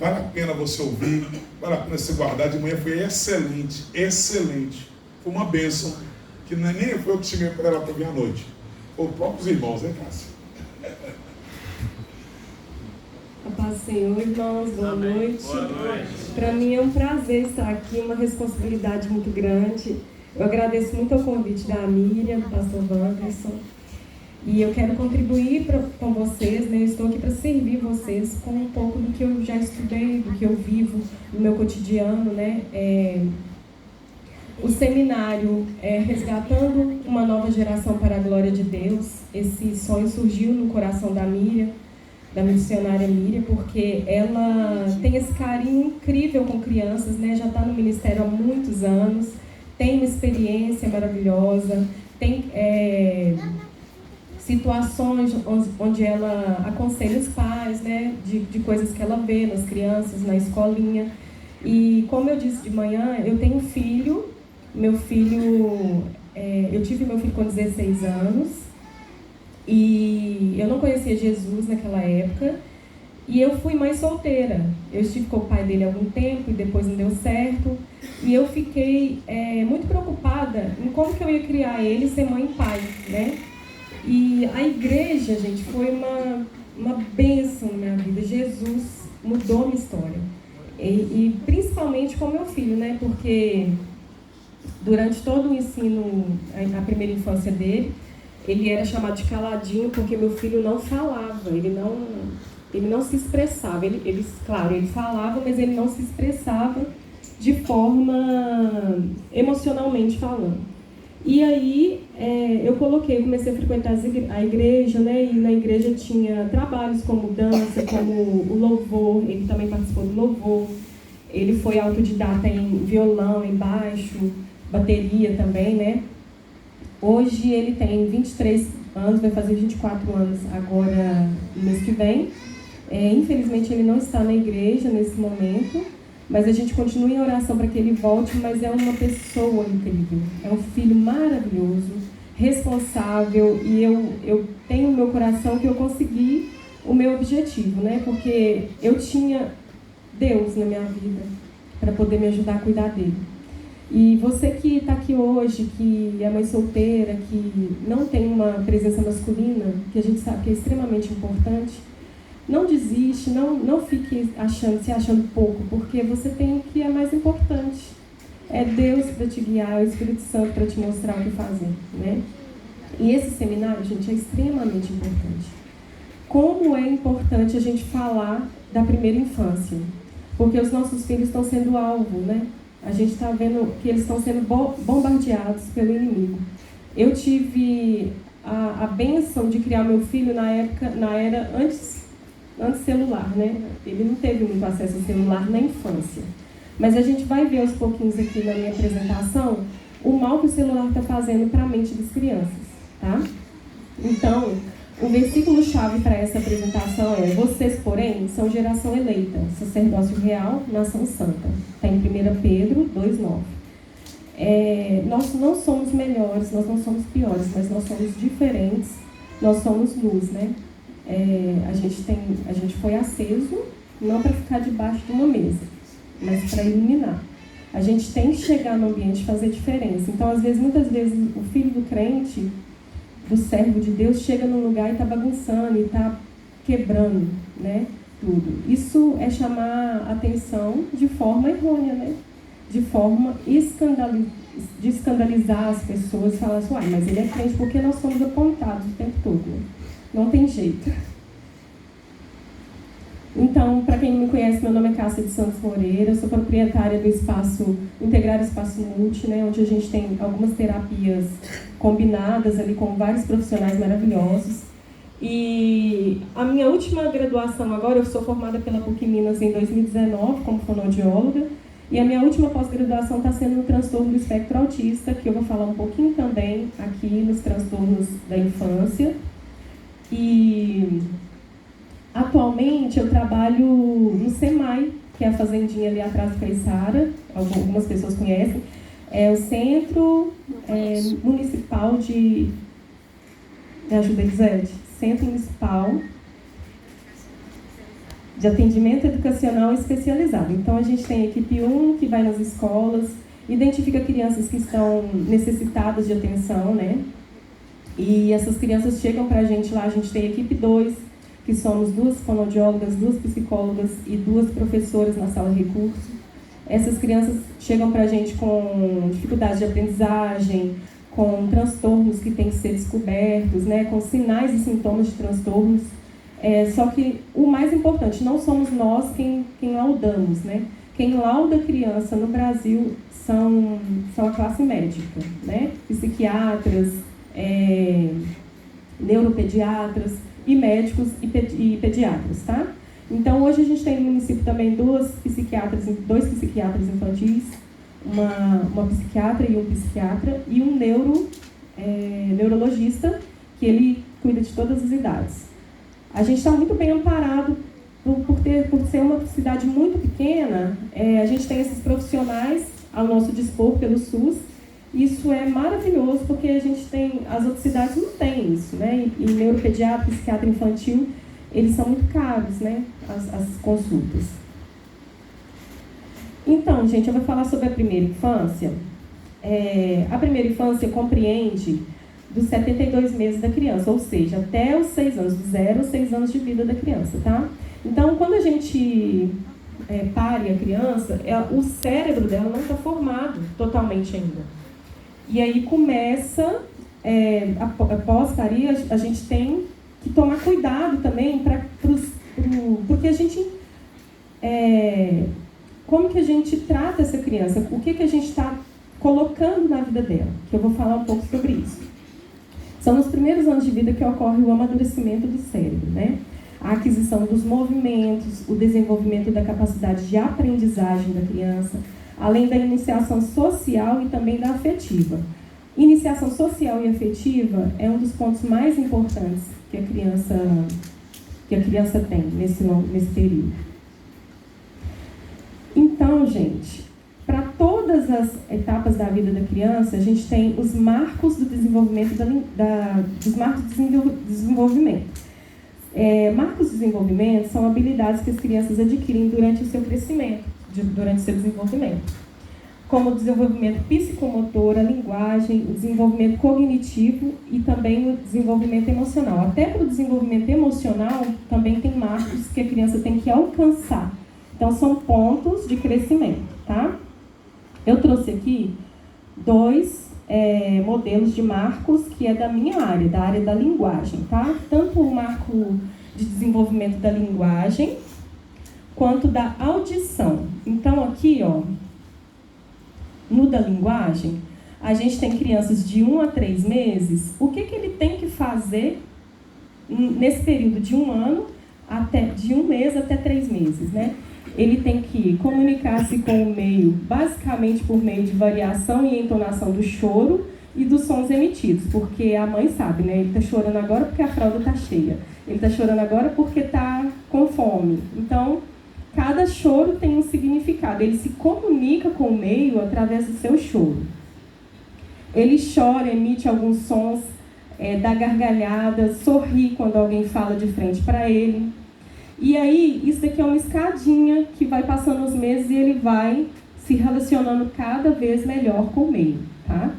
Vale a pena você ouvir, vale a pena você guardar. De manhã foi excelente, excelente. Foi uma bênção, que nem foi eu que cheguei para ela para vir à noite. Foi os próprios irmãos, hein, Cássia? A paz do Senhor, irmãos, boa noite. Boa noite. Para mim é um prazer estar aqui, uma responsabilidade muito grande. Eu agradeço muito ao convite da Miriam, do pastor Wanderson. E eu quero contribuir com vocês, né? Eu estou aqui para servir vocês com um pouco do que eu já estudei, do que eu vivo no meu cotidiano, né? O seminário Resgatando uma Nova Geração para a Glória de Deus. Esse sonho surgiu no coração da Miriam, da missionária Miriam, porque ela tem esse carinho incrível com crianças, né? Já está no ministério há muitos anos, tem uma experiência maravilhosa, tem situações onde ela aconselha os pais, né? De coisas que ela vê nas crianças, na escolinha. E como eu disse de manhã, eu tenho um filho, eu tive meu filho com 16 anos, e eu não conhecia Jesus naquela época, e eu fui mãe solteira. Eu estive com o pai dele há algum tempo, e depois não deu certo, e eu fiquei muito preocupada em como que eu ia criar ele, ser mãe e pai, né? E a igreja, gente, foi uma bênção na minha vida. Jesus mudou a minha história, e principalmente com meu filho, né? Porque durante todo o ensino, a primeira infância dele, ele era chamado de caladinho porque meu filho não falava, ele não se expressava. Claro, ele falava, mas ele não se expressava de forma emocionalmente falando. E aí eu comecei a frequentar a igreja, né? E na igreja tinha trabalhos como dança, como o louvor. Ele também participou do louvor. Ele foi autodidata em violão, em baixo, bateria também, né? Hoje ele tem 23 anos, vai fazer 24 anos agora no mês que vem. Infelizmente ele não está na igreja nesse momento, mas a gente continua em oração para que ele volte. Mas é uma pessoa incrível, é um filho maravilhoso, responsável, e eu tenho no meu coração que eu consegui o meu objetivo, né? Porque eu tinha Deus na minha vida para poder me ajudar a cuidar dele. E você que está aqui hoje, que é mãe solteira, que não tem uma presença masculina, que a gente sabe que é extremamente importante, não desiste, não fique se achando pouco, porque você tem o que é mais importante. É Deus para te guiar, é o Espírito Santo para te mostrar o que fazer, né? E esse seminário, gente, é extremamente importante. Como é importante a gente falar da primeira infância, porque os nossos filhos estão sendo alvo, né? A gente está vendo que eles estão sendo bombardeados pelo inimigo. Eu tive a bênção de criar meu filho na era antes celular, né? Ele não teve muito acesso ao celular na infância. Mas a gente vai ver aos pouquinhos aqui na minha apresentação o mal que o celular está fazendo para a mente das crianças, tá? Então, o versículo-chave para essa apresentação é: vocês, porém, são geração eleita, sacerdócio real, nação santa. Está em 1 Pedro 2,9. Nós não somos melhores, nós não somos piores, mas nós somos diferentes, nós somos luz, né? A gente foi aceso não para ficar debaixo de uma mesa, mas para iluminar. A gente tem que chegar no ambiente e fazer diferença. Então, muitas vezes, o filho do crente, do servo de Deus, chega num lugar e está bagunçando, e está quebrando, né, tudo. Isso é chamar atenção de forma errônea, né? De forma de escandalizar as pessoas e falar assim: uai, mas ele é crente, porque nós somos apontados o tempo todo, né? Não tem jeito. Então, para quem não me conhece, meu nome é Cássia de Santos Moreira, eu sou proprietária do espaço Integrar Espaço Multi, né, onde a gente tem algumas terapias combinadas ali com vários profissionais maravilhosos. E a minha última graduação agora, eu sou formada pela PUC Minas em 2019 como fonoaudióloga, e a minha última pós-graduação está sendo no transtorno do espectro autista, que eu vou falar um pouquinho também aqui nos transtornos da infância. E atualmente eu trabalho no SEMAI, que é a fazendinha ali atrás do Caiçara, algumas pessoas conhecem. É o Centro Municipal de... Me ajuda, Elisete? Centro Municipal de atendimento educacional especializado. Então, a gente tem a equipe 1, que vai nas escolas, identifica crianças que estão necessitadas de atenção, né? E essas crianças chegam para a gente lá, a gente tem a equipe 2, que somos 2 fonoaudiólogas, 2 psicólogas e 2 professoras na sala de recurso. Essas crianças chegam para a gente com dificuldades de aprendizagem, com transtornos que têm que ser descobertos, né? Com sinais e sintomas de transtornos. Só que o mais importante, não somos nós quem laudamos, né? Quem lauda a criança no Brasil são a classe médica, né? Psiquiatras, neuropediatras e médicos e pediatras, tá? Então, hoje a gente tem no município também 2 psiquiatras infantis, uma psiquiatra e um psiquiatra, e um neurologista, que ele cuida de todas as idades. A gente está muito bem amparado por ser uma cidade muito pequena. A gente tem esses profissionais ao nosso dispor pelo SUS. Isso é maravilhoso, porque as outras cidades não têm isso, né? E neuropediatra, psiquiatra infantil, eles são muito caros, né? As consultas. Então, gente, eu vou falar sobre a primeira infância. A primeira infância compreende dos 72 meses da criança, ou seja, até os 6 anos, do 0 aos 6 anos de vida da criança, tá? Então, quando a gente pare a criança, o cérebro dela não está formado totalmente ainda. E aí começa, após parir, a gente tem que tomar cuidado também porque a gente... como que a gente trata essa criança? O que a gente está colocando na vida dela? Que eu vou falar um pouco sobre isso. São nos primeiros anos de vida que ocorre o amadurecimento do cérebro, né? A aquisição dos movimentos, o desenvolvimento da capacidade de aprendizagem da criança, além da iniciação social e também da afetiva. Iniciação social e afetiva é um dos pontos mais importantes que a criança tem nesse período. Então, gente, para todas as etapas da vida da criança, a gente tem os marcos do desenvolvimento dos marcos de desenvolvimento. Marcos de desenvolvimento são habilidades que as crianças adquirem durante o seu crescimento, durante o seu desenvolvimento, como o desenvolvimento psicomotor, a linguagem, o desenvolvimento cognitivo e também o desenvolvimento emocional. Até para o desenvolvimento emocional também tem marcos que a criança tem que alcançar. Então, são pontos de crescimento, tá? Eu trouxe aqui 2 modelos de marcos que é da minha área, da área da linguagem, tá? Tanto o marco de desenvolvimento da linguagem, quanto da audição. Então, aqui, ó, no da linguagem, a gente tem crianças de 1 a 3 meses. O que ele tem que fazer nesse período de 1 ano, de 1 mês até 3 meses, né? Ele tem que comunicar-se com o meio, basicamente por meio de variação e entonação do choro e dos sons emitidos, porque a mãe sabe, né? Ele está chorando agora porque a fralda está cheia, ele está chorando agora porque está com fome. Então, cada choro tem um significado, ele se comunica com o meio através do seu choro. Ele chora, emite alguns sons, dá gargalhada, sorri quando alguém fala de frente para ele. E aí, isso daqui é uma escadinha que vai passando os meses e ele vai se relacionando cada vez melhor com o meio, tá?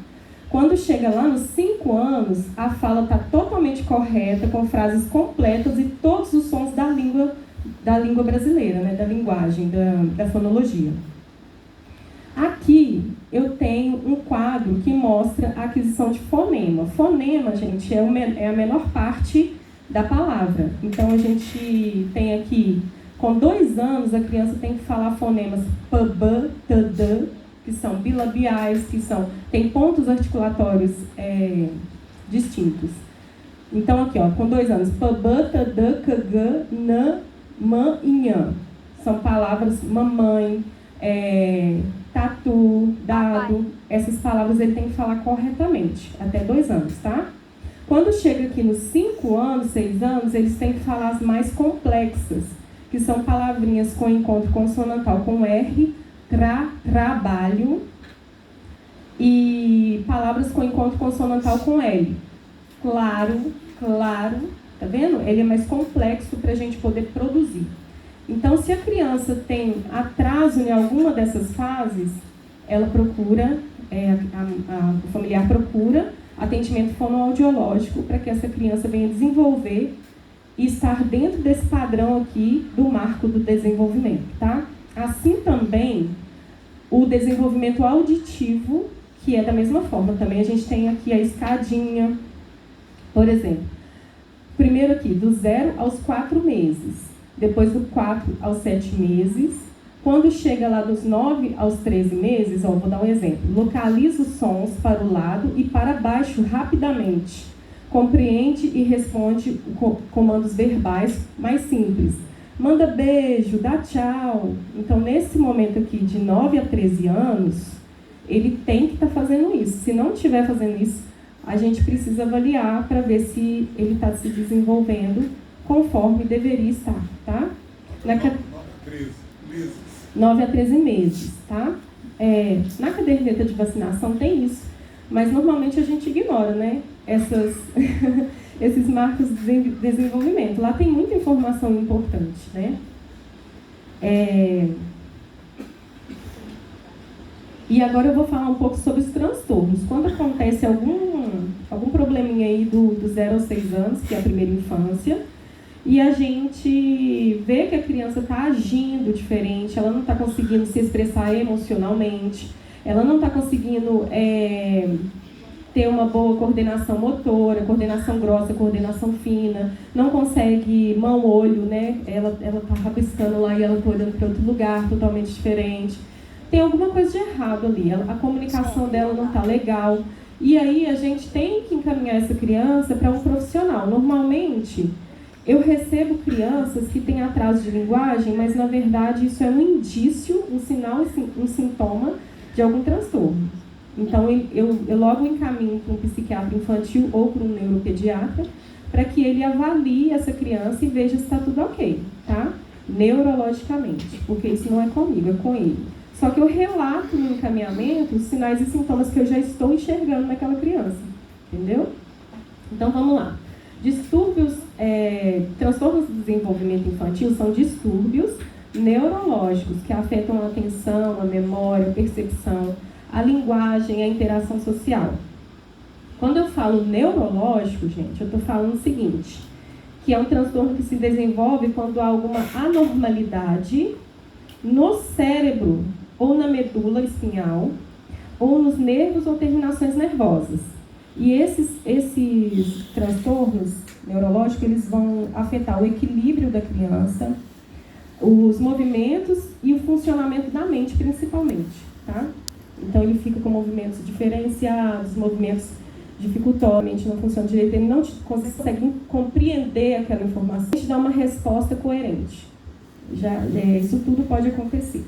Quando chega lá nos 5 anos, a fala está totalmente correta, com frases completas e todos os sons da língua brasileira, né? Da linguagem, da fonologia. Aqui eu tenho um quadro que mostra a aquisição de fonema. Fonema, gente, é a menor parte da palavra. Então, a gente tem aqui, com 2 anos, a criança tem que falar fonemas pb, td, que são bilabiais, tem pontos articulatórios distintos. Então, aqui, ó, com 2 anos, pb, td, kg, n, man e nhan. São palavras mamãe, tatu, dado. Essas palavras ele tem que falar corretamente, até 2 anos, tá? Quando chega aqui nos 5 anos, 6 anos, eles têm que falar as mais complexas, que são palavrinhas com encontro consonantal com R, trabalho, e palavras com encontro consonantal com L. Claro, tá vendo? Ele é mais complexo para a gente poder produzir. Então, se a criança tem atraso em alguma dessas fases, ela procura, o familiar procura atendimento fonoaudiológico para que essa criança venha desenvolver e estar dentro desse padrão aqui do marco do desenvolvimento, tá? Assim também, o desenvolvimento auditivo, que é da mesma forma. Também a gente tem aqui a escadinha, por exemplo. Primeiro aqui, do 0 aos 4 meses. Depois do 4 aos 7 meses. Quando chega lá dos 9 aos 13 meses, vou dar um exemplo. Localiza os sons para o lado e para baixo rapidamente. Compreende e responde comandos verbais mais simples. Manda beijo, dá tchau. Então, nesse momento aqui, de 9 a 13 anos, ele tem que estar fazendo isso. Se não estiver fazendo isso, a gente precisa avaliar para ver se ele está se desenvolvendo conforme deveria estar, tá? 9 a 13 meses, tá? Na caderneta de vacinação tem isso, mas normalmente a gente ignora, né? Esses marcos de desenvolvimento. Lá tem muita informação importante, né? E agora eu vou falar um pouco sobre os transtornos. Quando acontece algum probleminha aí do 0 aos 6 anos, que é a primeira infância, e a gente vê que a criança está agindo diferente, ela não está conseguindo se expressar emocionalmente, ela não está conseguindo ter uma boa coordenação motora, coordenação grossa, coordenação fina, não consegue mão-olho, né? Ela está rabiscando lá e ela está olhando para outro lugar totalmente diferente. Tem alguma coisa de errado ali, a comunicação dela não está legal. E aí a gente tem que encaminhar essa criança para um profissional. Normalmente, eu recebo crianças que têm atraso de linguagem, mas na verdade isso é um indício, um sinal, um sintoma de algum transtorno. Então eu logo encaminho para um psiquiatra infantil ou para um neuropediatra para que ele avalie essa criança e veja se está tudo ok, tá? Neurologicamente, porque isso não é comigo, é com ele. Só que eu relato no encaminhamento os sinais e sintomas que eu já estou enxergando naquela criança, entendeu? Então vamos lá. Distúrbios, transtornos do desenvolvimento infantil são distúrbios neurológicos que afetam a atenção, a memória, a percepção, a linguagem, a interação social. Quando eu falo neurológico, gente, eu estou falando o seguinte, que é um transtorno que se desenvolve quando há alguma anormalidade no cérebro ou na medula espinhal ou nos nervos ou terminações nervosas. E esses transtornos neurológicos, eles vão afetar o equilíbrio da criança, os movimentos e o funcionamento da mente, principalmente, tá? Então, ele fica com movimentos diferenciados, movimentos dificultosos, a mente não funciona direito, ele não consegue compreender aquela informação e te dá uma resposta coerente. Isso tudo pode acontecer.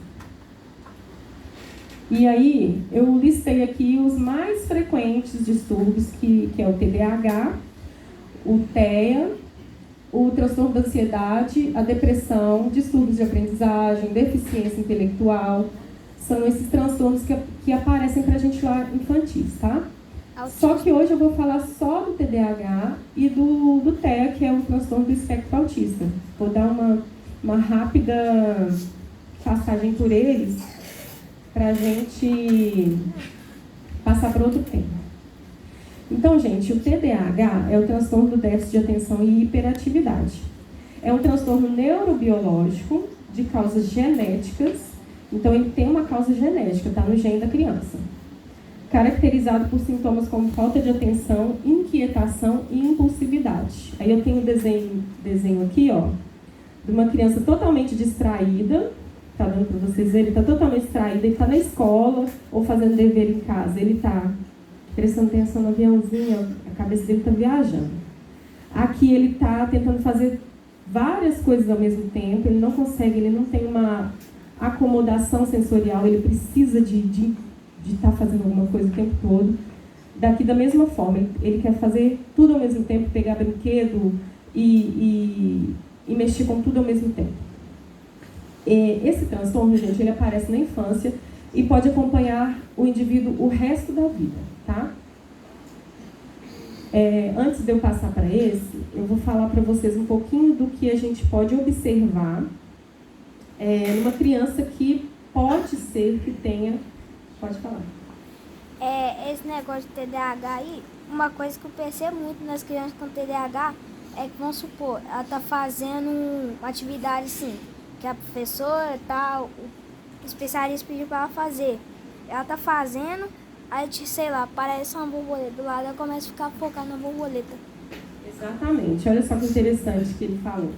E aí, eu listei aqui os mais frequentes distúrbios, que é o TDAH, o TEA, o transtorno da ansiedade, a depressão, distúrbios de aprendizagem, deficiência intelectual. São esses transtornos que aparecem para a gente lá infantis, tá? Só que hoje eu vou falar só do TDAH e do TEA, que é o transtorno do espectro autista. Vou dar uma rápida passagem por eles para a gente passar para outro tema. Então, gente, o TDAH é o transtorno do déficit de atenção e hiperatividade. É um transtorno neurobiológico de causas genéticas. Então, ele tem uma causa genética, está no gene da criança. Caracterizado por sintomas como falta de atenção, inquietação e impulsividade. Aí eu tenho um desenho aqui, ó, de uma criança totalmente distraída. Está dando para vocês verem, ele está totalmente distraído, ele está na escola ou fazendo dever em casa, ele está prestando atenção no aviãozinho, a cabeça dele está viajando. Aqui ele está tentando fazer várias coisas ao mesmo tempo, ele não consegue, ele não tem uma acomodação sensorial, ele precisa de estar fazendo alguma coisa o tempo todo. Daqui da mesma forma, ele quer fazer tudo ao mesmo tempo, pegar brinquedo e mexer com tudo ao mesmo tempo. Esse transtorno, gente, ele aparece na infância e pode acompanhar o indivíduo o resto da vida, tá? Antes de eu passar para esse, eu vou falar para vocês um pouquinho do que a gente pode observar numa criança que pode ser que tenha... Pode falar. Esse negócio de TDAH aí, uma coisa que eu percebo muito nas crianças com TDAH é que, vamos supor, ela tá fazendo uma atividade assim, que a professora, tal, o especialista pediu para ela fazer. Ela tá fazendo, aí, sei lá, parece uma borboleta do lado, ela começa a ficar focada na borboleta. Exatamente. Olha só que interessante que ele falou.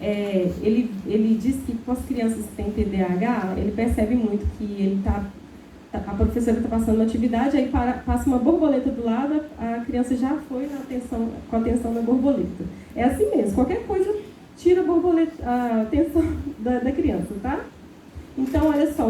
Ele diz que com as crianças que têm TDAH, ele percebe muito que a professora está passando uma atividade, aí passa uma borboleta do lado, a criança já foi com a atenção na borboleta. É assim mesmo, qualquer coisa tira a atenção da criança, tá? Então, olha só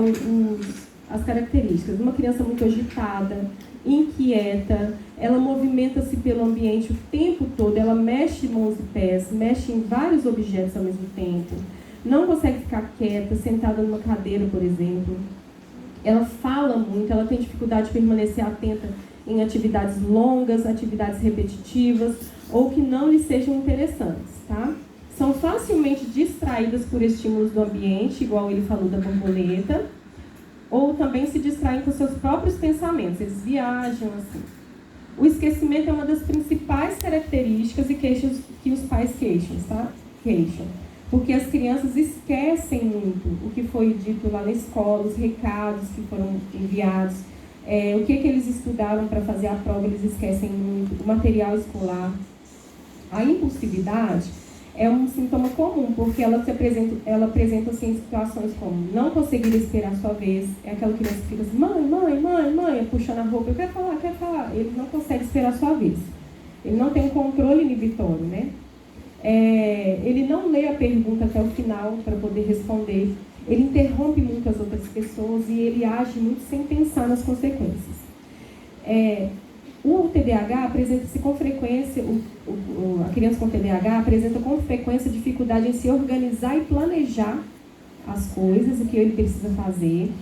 as características. Uma criança muito agitada, inquieta, ela movimenta-se pelo ambiente o tempo todo, ela mexe mãos e pés, mexe em vários objetos ao mesmo tempo, não consegue ficar quieta, sentada numa cadeira, por exemplo. Ela fala muito, ela tem dificuldade de permanecer atenta em atividades longas, atividades repetitivas ou que não lhe sejam interessantes, tá? São facilmente distraídas por estímulos do ambiente, igual ele falou da borboleta, ou também se distraem com seus próprios pensamentos, eles viajam assim. O esquecimento é uma das principais características e queixas que os pais queixam, tá? Porque as crianças esquecem muito o que foi dito lá na escola, os recados que foram enviados, o que eles estudaram para fazer a prova, eles esquecem muito, o material escolar. A impulsividade é um sintoma comum, porque ela apresenta assim, situações como não conseguir esperar a sua vez, é aquela criança que fica assim, mãe, puxando a roupa, quer falar, ele não consegue esperar a sua vez. Ele não tem um controle inibitório, né? Ele não lê a pergunta até o final para poder responder, ele interrompe muito as outras pessoas e ele age muito sem pensar nas consequências. O TDAH apresenta-se com frequência, a criança com TDAH apresenta com frequência dificuldade em se organizar e planejar as coisas, o que ele precisa fazer.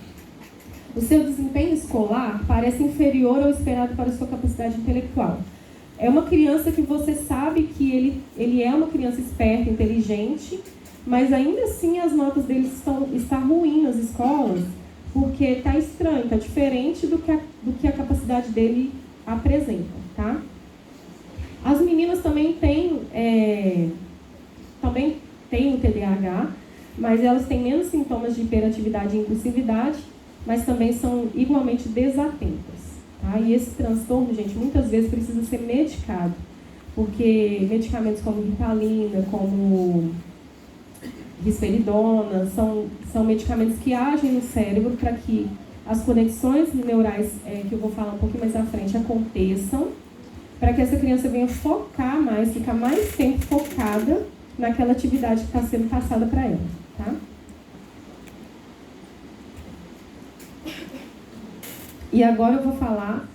O seu desempenho escolar parece inferior ao esperado para a sua capacidade intelectual. É uma criança que você sabe que ele é uma criança esperta, inteligente, mas ainda assim as notas dele estão ruins nas escolas, porque está estranho, está diferente do que a capacidade dele apresenta, tá? As meninas também têm o TDAH, mas elas têm menos sintomas de hiperatividade e impulsividade, mas também são igualmente desatentas. Tá? E esse transtorno, gente, muitas vezes precisa ser medicado, porque medicamentos como Ritalina, como risperidona, são medicamentos que agem no cérebro para que as conexões neurais, que eu vou falar um pouquinho mais à frente, aconteçam, para que essa criança venha focar mais, ficar mais tempo focada naquela atividade que está sendo passada para ela. Tá? E agora eu vou falar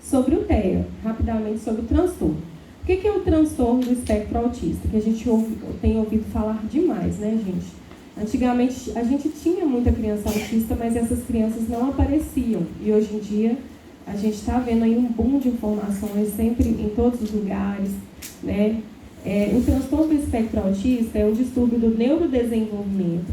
sobre o TEA, rapidamente sobre o transtorno. O que é o transtorno do espectro autista? Que a gente tem ouvido falar demais, né, gente? Antigamente a gente tinha muita criança autista, mas essas crianças não apareciam. E hoje em dia a gente está vendo aí um boom de informações sempre em todos os lugares, né? O transtorno do espectro autista é um distúrbio do neurodesenvolvimento,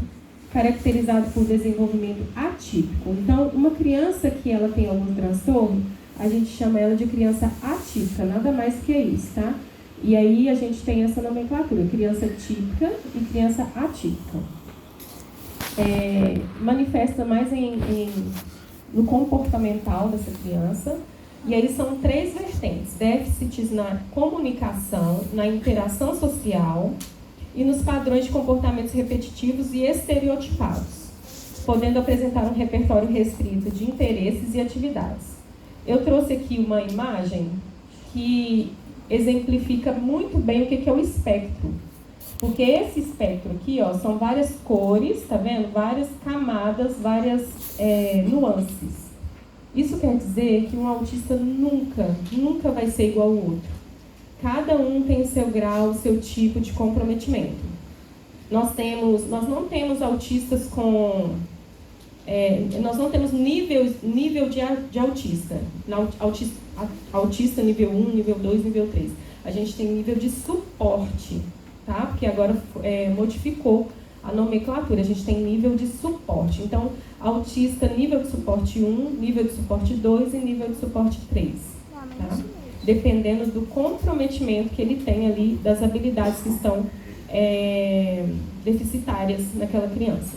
caracterizado por desenvolvimento atípico. Então, uma criança que ela tem algum transtorno, a gente chama ela de criança atípica, nada mais que isso, tá? E aí a gente tem essa nomenclatura, criança típica e criança atípica. Manifesta mais no comportamental dessa criança, e aí são 3 vertentes: déficits na comunicação, na interação social e nos padrões de comportamentos repetitivos e estereotipados, podendo apresentar um repertório restrito de interesses e atividades. Eu trouxe aqui uma imagem que exemplifica muito bem o que é o espectro. Porque esse espectro aqui, ó, são várias cores, tá vendo? Várias camadas, várias nuances. Isso quer dizer que um autista nunca vai ser igual ao outro. Cada um tem o seu grau, o seu tipo de comprometimento. Nós não temos autistas com... nós não temos nível de autista. Autista nível 1, nível 2, nível 3. A gente tem nível de suporte, tá? Porque agora modificou a nomenclatura. A gente tem nível de suporte. Então, autista nível de suporte 1, nível de suporte 2 e nível de suporte 3. Tá? Dependendo do comprometimento que ele tem ali, das habilidades que estão deficitárias naquela criança.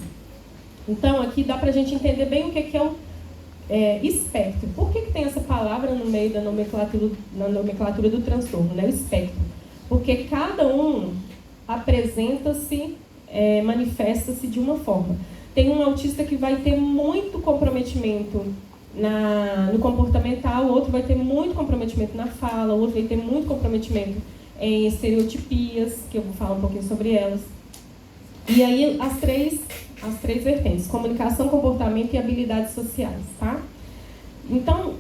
Então, aqui dá para a gente entender bem o que é o espectro. Por que tem essa palavra no meio da nomenclatura do transtorno, né? O espectro. Porque cada um apresenta-se, manifesta-se de uma forma. Tem um autista que vai ter muito comprometimento no comportamental, o outro vai ter muito comprometimento na fala, o outro vai ter muito comprometimento em estereotipias, que eu vou falar um pouquinho sobre elas. E aí as três vertentes: comunicação, comportamento e habilidades sociais, tá? Então,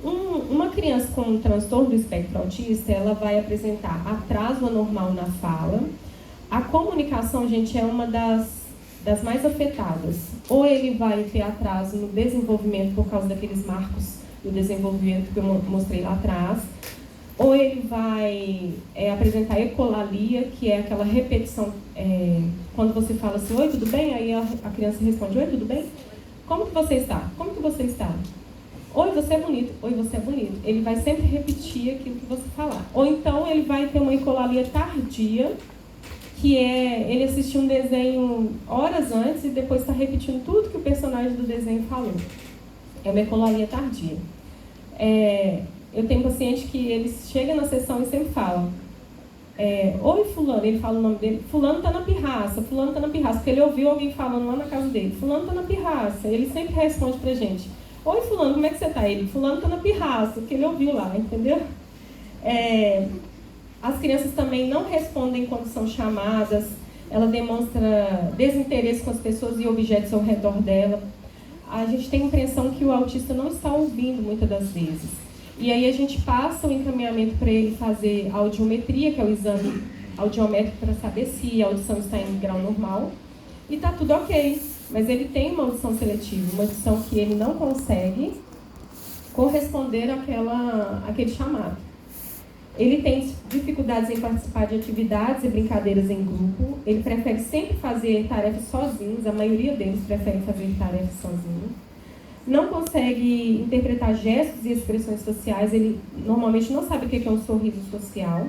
uma criança com um transtorno do espectro autista, ela vai apresentar atraso anormal na fala. A comunicação, gente, é uma das mais afetadas. Ou ele vai ter atraso no desenvolvimento por causa daqueles marcos do desenvolvimento que eu mostrei lá atrás, ou ele vai apresentar ecolalia, que é aquela repetição, quando você fala assim, oi, tudo bem? Aí a criança responde, oi, tudo bem? Como que você está? Como que você está? Oi, você é bonito. Oi, você é bonito. Ele vai sempre repetir aquilo que você falar. Ou então ele vai ter uma ecolalia tardia, que ele assistiu um desenho horas antes e depois está repetindo tudo que o personagem do desenho falou. É uma ecolalia tardia. Eu tenho um paciente que ele chega na sessão e sempre fala, oi, fulano, ele fala o nome dele, fulano tá na pirraça, porque ele ouviu alguém falando lá na casa dele, fulano tá na pirraça, ele sempre responde pra gente, oi, fulano, como é que você tá? Ele, fulano tá na pirraça, porque ele ouviu lá, entendeu? As crianças também não respondem quando são chamadas, ela demonstra desinteresse com as pessoas e objetos ao redor dela. A gente tem a impressão que o autista não está ouvindo muitas das vezes. E aí a gente passa o encaminhamento para ele fazer a audiometria, que é o exame audiométrico para saber se a audição está em grau normal. E está tudo ok, mas ele tem uma audição seletiva, uma audição que ele não consegue corresponder àquele chamado. Ele tem dificuldades em participar de atividades e brincadeiras em grupo. Ele prefere sempre fazer tarefas sozinhos. A maioria deles prefere fazer tarefas sozinhos. Não consegue interpretar gestos e expressões sociais. Ele normalmente não sabe o que é um sorriso social.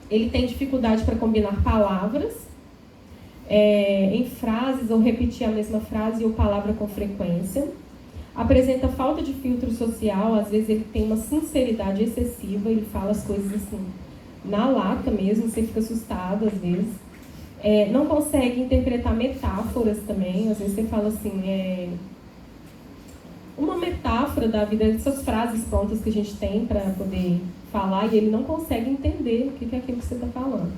Ele tem dificuldade para combinar palavras em frases ou repetir a mesma frase ou palavra com frequência. Apresenta falta de filtro social, às vezes ele tem uma sinceridade excessiva, ele fala as coisas assim, na lata mesmo, você fica assustado às vezes. Não consegue interpretar metáforas também, às vezes você fala assim, uma metáfora da vida, essas frases prontas que a gente tem para poder falar, e ele não consegue entender o que é aquilo que você está falando.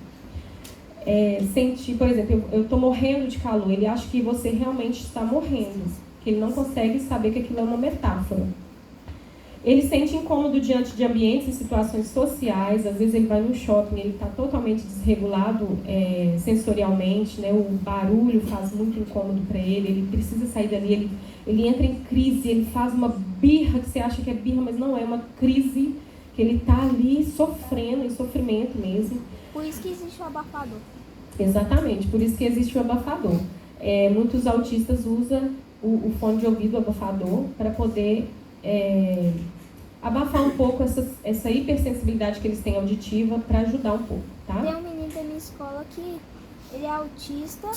Sentir, por exemplo, eu estou morrendo de calor, ele acha que você realmente está morrendo. Que ele não consegue saber que aquilo é uma metáfora. Ele sente incômodo diante de ambientes e situações sociais. Às vezes ele vai no shopping, ele está totalmente desregulado sensorialmente, né? O barulho faz muito incômodo para ele precisa sair dali, ele entra em crise, ele faz uma birra que você acha que é birra, mas não é, uma crise que ele está ali sofrendo, em sofrimento mesmo. Por isso que existe o abafador. Exatamente, por isso que existe o abafador. Muitos autistas usam o fone de ouvido abafador para poder abafar um pouco essa hipersensibilidade que eles têm auditiva, para ajudar um pouco, tá? Tem um menino da minha escola que ele é autista,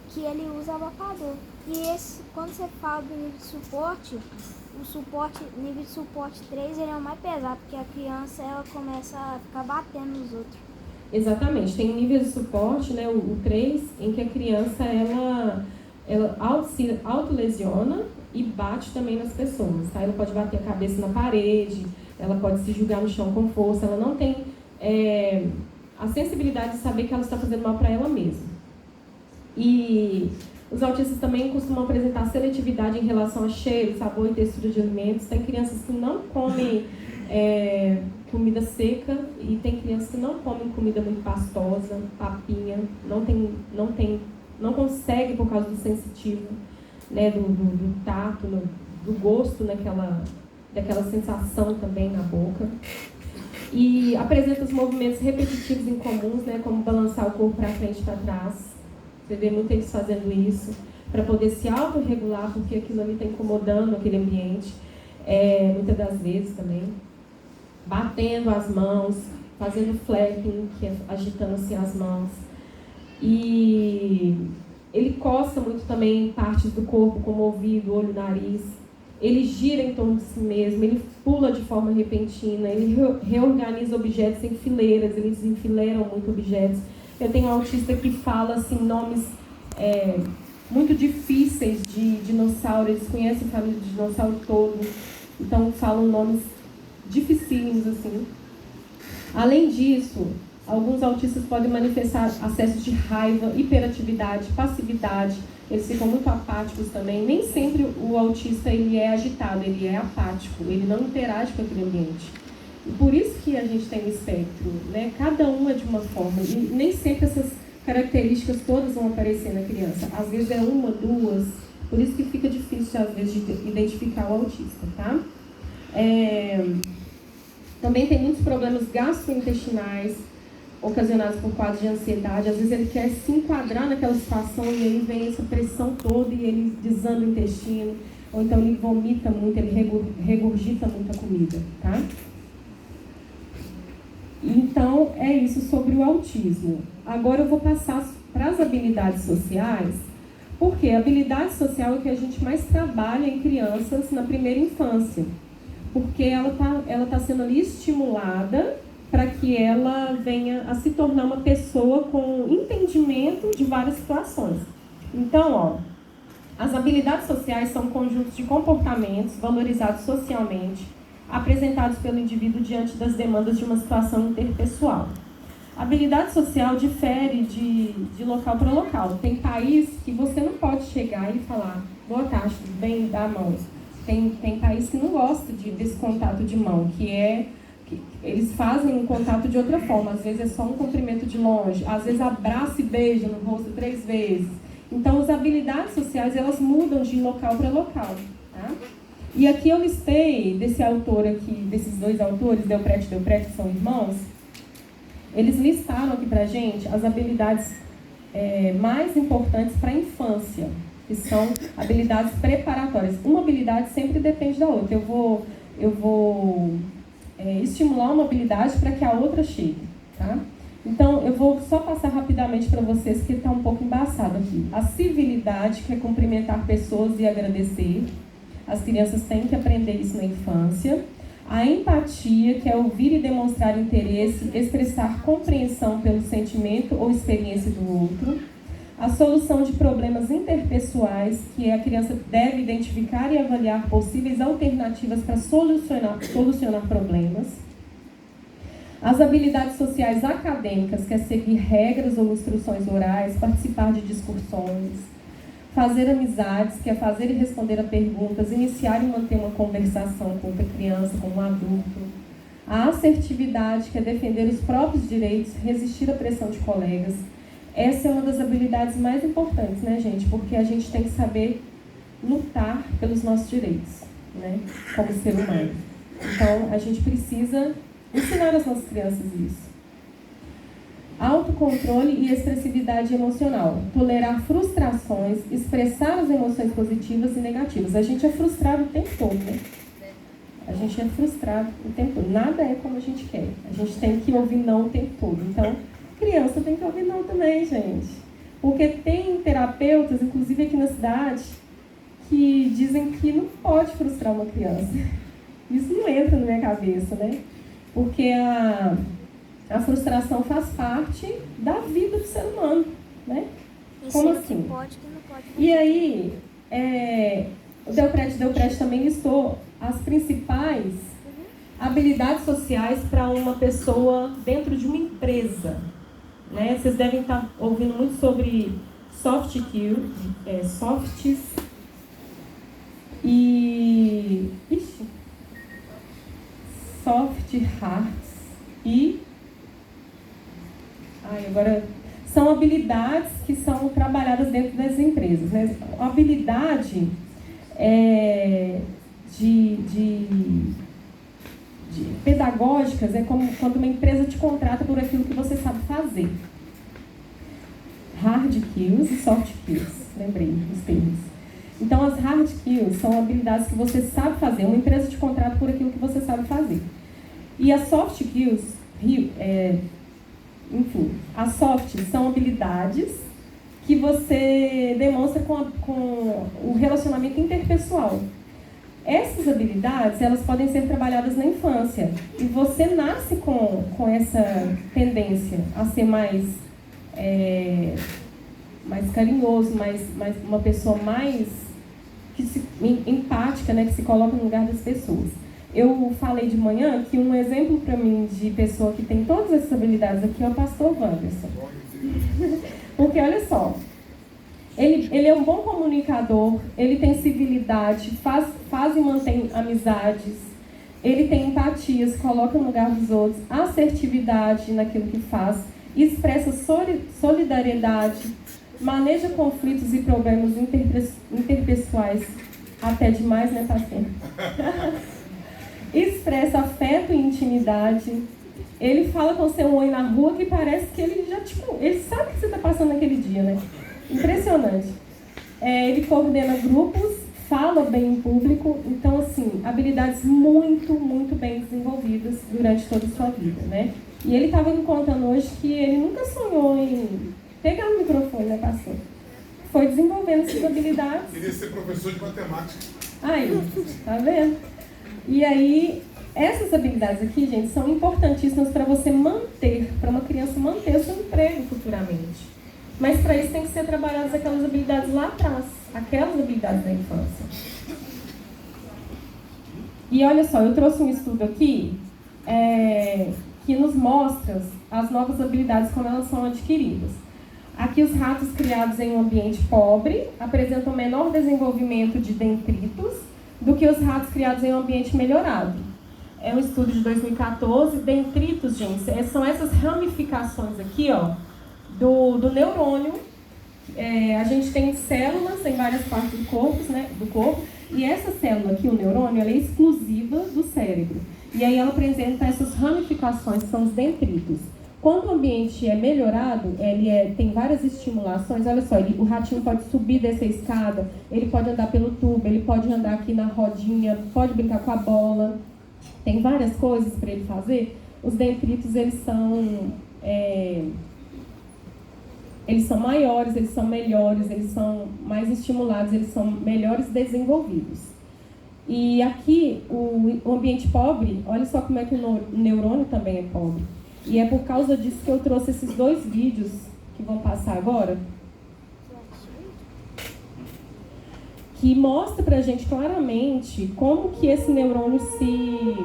que ele usa abafador. E quando você fala do nível de suporte, nível de suporte 3, ele é o mais pesado, porque a criança ela começa a ficar batendo nos outros. Exatamente, tem um nível de suporte, né, o 3, em que a criança ela se autolesiona e bate também nas pessoas, tá? Ela pode bater a cabeça na parede, ela pode se jogar no chão com força, ela não tem a sensibilidade de saber que ela está fazendo mal para ela mesma. E os autistas também costumam apresentar seletividade em relação a cheiro, sabor e textura de alimentos. Tem crianças que não comem comida seca e tem crianças que não comem comida muito pastosa, papinha, não consegue por causa do sensitivo, né, do tato, do gosto, daquela sensação também na boca. E apresenta os movimentos repetitivos incomuns, né, como balançar o corpo para frente e para trás. Você vê muito eles fazendo isso, para poder se autorregular, porque aquilo ali está incomodando aquele ambiente. Muitas das vezes também, batendo as mãos, fazendo flapping, que é agitando assim as mãos. E ele coça muito também partes do corpo, como ouvido, olho, nariz. Ele gira em torno de si mesmo, ele pula de forma repentina, ele reorganiza objetos em fileiras, eles enfileiram muito objetos. Eu tenho um autista que fala assim, nomes muito difíceis de dinossauro, eles conhecem a família de dinossauro todo, então falam nomes dificílimos assim. Além disso, alguns autistas podem manifestar acessos de raiva, hiperatividade, passividade. Eles ficam muito apáticos também. Nem sempre o autista ele é agitado, ele é apático, ele não interage com aquele ambiente. E por isso que a gente tem um espectro, né? Cada um é de uma forma. E nem sempre essas características todas vão aparecer na criança. Às vezes é uma, duas. Por isso que fica difícil, às vezes, de identificar o autista, tá? Também tem muitos problemas gastrointestinais, ocasionados por quadros de ansiedade. Às vezes ele quer se enquadrar naquela situação e aí vem essa pressão toda e ele desanda o intestino, ou então ele vomita muito, ele regurgita muita comida, tá? Então, é isso sobre o autismo. Agora eu vou passar para as habilidades sociais, porque a habilidade social é o que a gente mais trabalha em crianças na primeira infância, porque ela tá sendo ali estimulada para que ela venha a se tornar uma pessoa com entendimento de várias situações. Então, as habilidades sociais são conjuntos de comportamentos valorizados socialmente, apresentados pelo indivíduo diante das demandas de uma situação interpessoal. A habilidade social difere de local para local. Tem país que você não pode chegar e falar, boa tarde, tudo bem, dá a mão. Tem país que não gosta desse contato de mão, eles fazem um contato de outra forma. Às vezes é só um cumprimento de longe, às vezes abraça e beija no rosto 3 vezes. Então, as habilidades sociais, elas mudam de local para local, tá? E aqui eu listei desse autor aqui, desses 2 autores, Delprete e Delprete, que são irmãos, eles listaram aqui pra gente as habilidades mais importantes para a infância, que são habilidades preparatórias. Uma habilidade sempre depende da outra. Eu vou estimular uma habilidade para que a outra chegue, tá? Então, eu vou só passar rapidamente para vocês, que está um pouco embaçado aqui. A civilidade, que é cumprimentar pessoas e agradecer. As crianças têm que aprender isso na infância. A empatia, que é ouvir e demonstrar interesse, expressar compreensão pelo sentimento ou experiência do outro. A solução de problemas interpessoais, que a criança deve identificar e avaliar possíveis alternativas para solucionar problemas. As habilidades sociais acadêmicas, que é seguir regras ou instruções orais, participar de discussões. Fazer amizades, que é fazer e responder a perguntas, iniciar e manter uma conversação com outra criança, com um adulto. A assertividade, que é defender os próprios direitos, resistir à pressão de colegas. Essa é uma das habilidades mais importantes, né, gente? Porque a gente tem que saber lutar pelos nossos direitos, né, como ser humano. Então, a gente precisa ensinar às nossas crianças isso. Autocontrole e expressividade emocional. Tolerar frustrações, expressar as emoções positivas e negativas. A gente é frustrado o tempo todo, né? A gente é frustrado o tempo todo. Nada é como a gente quer. A gente tem que ouvir não o tempo todo. Então, criança tem que ouvir não também, gente. Porque tem terapeutas, inclusive aqui na cidade, que dizem que não pode frustrar uma criança. Isso não entra na minha cabeça, né? Porque a frustração faz parte da vida do ser humano, né? Como assim? Que pode, que não pode. E aí, o Delprete também listou as principais habilidades sociais para uma pessoa dentro de uma empresa, né? Vocês devem estar ouvindo muito sobre soft skills, softs e soft hearts e agora são habilidades que são trabalhadas dentro das empresas, né? A habilidade pedagógicas é como quando uma empresa te contrata por aquilo que você sabe fazer. hard skills e soft skills. Lembrei os termos. Então, as hard skills são habilidades que você sabe fazer. Uma empresa te contrata por aquilo que você sabe fazer. E as soft skills, enfim, as soft são habilidades que você demonstra com o relacionamento interpessoal. Essas habilidades, elas podem ser trabalhadas na infância. E você nasce com essa tendência a ser mais carinhoso, uma pessoa mais empática, né, que se coloca no lugar das pessoas. Eu falei de manhã que um exemplo para mim de pessoa que tem todas essas habilidades aqui é o pastor Wanderson. Porque, olha só, ele é um bom comunicador, ele tem civilidade, faz e mantém amizades, ele tem empatia, se coloca no lugar dos outros, assertividade naquilo que faz, expressa solidariedade, maneja conflitos e problemas interpessoais, até demais, né, pastor? Expressa afeto e intimidade. Ele fala com seu oi na rua que parece que ele já, ele sabe o que você está passando naquele dia, né? Impressionante. Ele coordena grupos, fala bem em público. Então, assim, habilidades muito, muito bem desenvolvidas durante toda a sua vida, né? E ele estava me contando hoje que ele nunca sonhou em pegar o microfone, né, pastor? Foi desenvolvendo essas habilidades. Queria ser professor de matemática. Aí, tá vendo? E aí, essas habilidades aqui, gente, são importantíssimas para você manter, para uma criança manter o seu emprego futuramente. Mas para isso tem que ser trabalhadas aquelas habilidades lá atrás, aquelas habilidades da infância. E olha só, eu trouxe um estudo aqui que nos mostra as novas habilidades como elas são adquiridas. Aqui os ratos criados em um ambiente pobre apresentam menor desenvolvimento de detritos do que os ratos criados em um ambiente melhorado. É um estudo de 2014. Detritos, gente, são essas ramificações aqui, ó, do neurônio. A gente tem células em várias partes do corpo, né, e essa célula aqui, o neurônio, ela é exclusiva do cérebro. E aí ela apresenta essas ramificações, que são os detritos. Quando o ambiente é melhorado, tem várias estimulações. Olha só, o ratinho pode subir dessa escada, ele pode andar pelo tubo, ele pode andar aqui na rodinha, pode brincar com a bola. Tem várias coisas para ele fazer. Os detritos, eles são maiores, eles são melhores, eles são mais estimulados, eles são melhores desenvolvidos. E aqui, o ambiente pobre, olha só como é que o neurônio também é pobre. E é por causa disso que eu trouxe esses 2 vídeos que vão passar agora, que mostra pra gente claramente como que esse neurônio se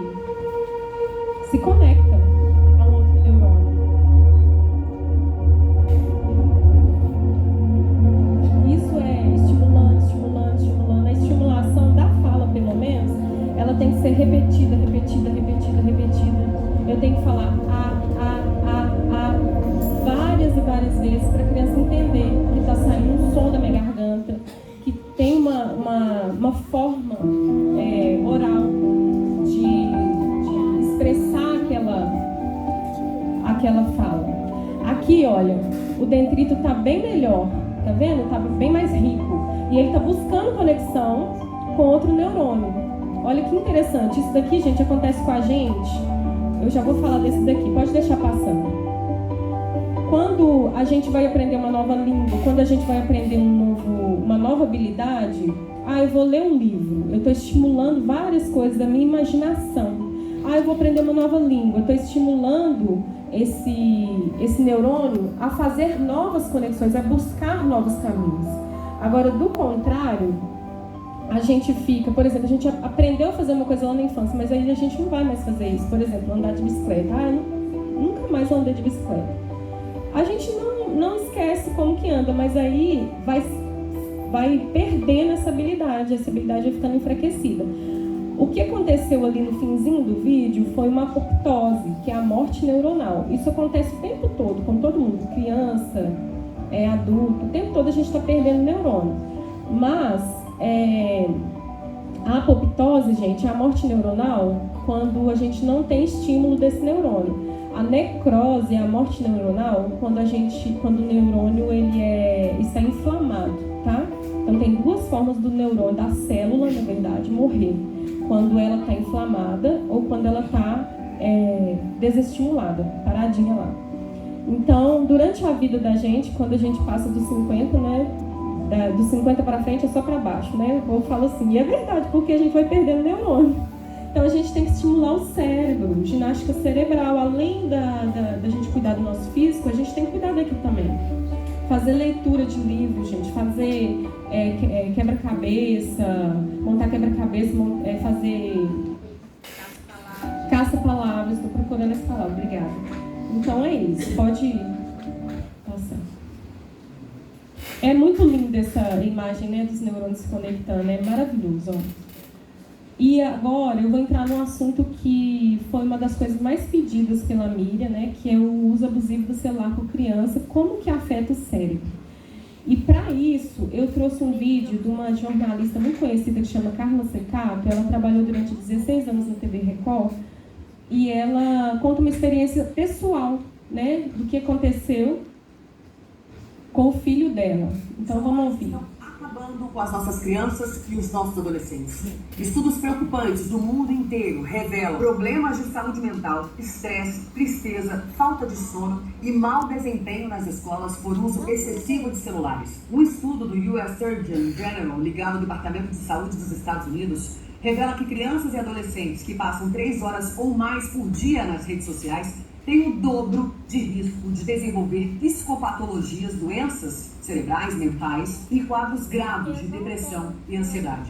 conecta ao outro neurônio. Isso é estimulando. A estimulação da fala, pelo menos, ela tem que ser repetida. Eu tenho que falar várias e várias vezes para a criança entender que está saindo um som da minha garganta, que tem uma forma oral de expressar aquela fala. Aqui, olha, o detrito está bem melhor, tá vendo? Está bem mais rico. E ele está buscando conexão com outro neurônio. Olha que interessante. Isso daqui, gente, acontece com a gente. Eu já vou falar desse daqui. Pode deixar passando. Quando a gente vai aprender uma nova língua, quando a gente vai aprender uma nova habilidade, eu vou ler um livro. Eu estou estimulando várias coisas da minha imaginação. Eu vou aprender uma nova língua. Eu estou estimulando esse neurônio a fazer novas conexões, a buscar novos caminhos. Agora, do contrário, a gente fica, por exemplo, a gente aprendeu a fazer uma coisa lá na infância, mas aí a gente não vai mais fazer isso. Por exemplo, andar de bicicleta. Eu nunca mais andei de bicicleta. A gente não esquece como que anda, mas aí vai perdendo essa habilidade vai ficando enfraquecida. O que aconteceu ali no finzinho do vídeo foi uma apoptose, que é a morte neuronal. Isso acontece o tempo todo, com todo mundo, criança, adulto, o tempo todo a gente está perdendo neurônio. Mas a apoptose, gente, é a morte neuronal quando a gente não tem estímulo desse neurônio. A necrose é a morte neuronal quando o neurônio está inflamado, tá? Então tem duas formas do neurônio, da célula, na verdade, morrer. Quando ela está inflamada ou quando ela está desestimulada, paradinha lá. Então, durante a vida da gente, quando a gente passa dos 50, né? Dos 50 para frente é só para baixo, né? Eu falo assim, e é verdade, porque a gente vai perdendo neurônio. Então a gente tem que estimular o cérebro, ginástica cerebral. Além da gente cuidar do nosso físico, a gente tem que cuidar daqui também. Fazer leitura de livros, gente, fazer quebra-cabeça, montar quebra-cabeça, fazer caça-palavras. Estou procurando essa palavra, obrigada. Então é isso, pode ir. Nossa. É muito linda essa imagem, né, dos neurônios se conectando, é maravilhoso, ó. E agora eu vou entrar num assunto que foi uma das coisas mais pedidas pela mídia, né, que é o uso abusivo do celular por criança, como que afeta o cérebro. E para isso, eu trouxe um vídeo de uma jornalista muito conhecida que chama Carla Secato. Ela trabalhou durante 16 anos na TV Record e ela conta uma experiência pessoal, né, do que aconteceu com o filho dela. Então vamos ouvir. Acabando com as nossas crianças e os nossos adolescentes. Estudos preocupantes do mundo inteiro revelam problemas de saúde mental, estresse, tristeza, falta de sono e mau desempenho nas escolas por uso excessivo de celulares. Um estudo do US Surgeon General, ligado ao Departamento de Saúde dos Estados Unidos, revela que crianças e adolescentes que passam 3 horas ou mais por dia nas redes sociais têm o dobro de risco de desenvolver psicopatologias, doenças cerebrais, mentais e quadros graves de depressão e ansiedade.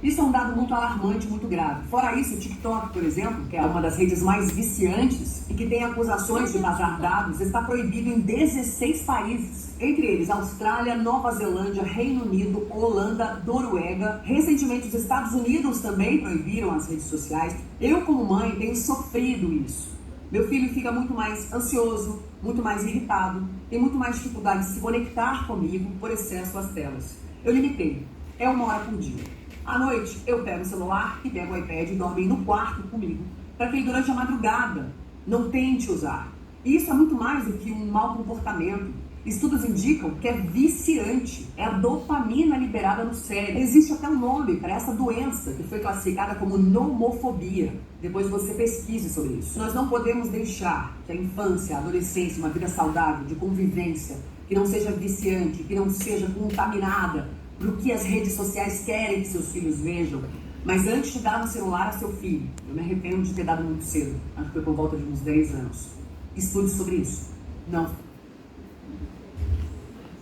Isso é um dado muito alarmante, muito grave. Fora isso, o TikTok, por exemplo, que é uma das redes mais viciantes e que tem acusações de vazar dados, está proibido em 16 países. Entre eles, Austrália, Nova Zelândia, Reino Unido, Holanda, Noruega. Recentemente, os Estados Unidos também proibiram as redes sociais. Eu, como mãe, tenho sofrido isso. Meu filho fica muito mais ansioso, muito mais irritado, tem muito mais dificuldade de se conectar comigo por excesso às telas. Eu limitei, é 1 hora por dia. À noite, eu pego o celular e pego o iPad e dorme no quarto comigo, para que ele durante a madrugada não tente usar. E isso é muito mais do que um mau comportamento. Estudos indicam que é viciante, é a dopamina liberada no cérebro. Existe até um nome para essa doença que foi classificada como nomofobia. Depois você pesquise sobre isso. Nós não podemos deixar que a infância, a adolescência, uma vida saudável, de convivência, que não seja viciante, que não seja contaminada por o que as redes sociais querem que seus filhos vejam. Mas antes de dar um celular a seu filho, eu me arrependo de ter dado muito cedo, acho que foi por volta de uns 10 anos. Estude sobre isso. Não.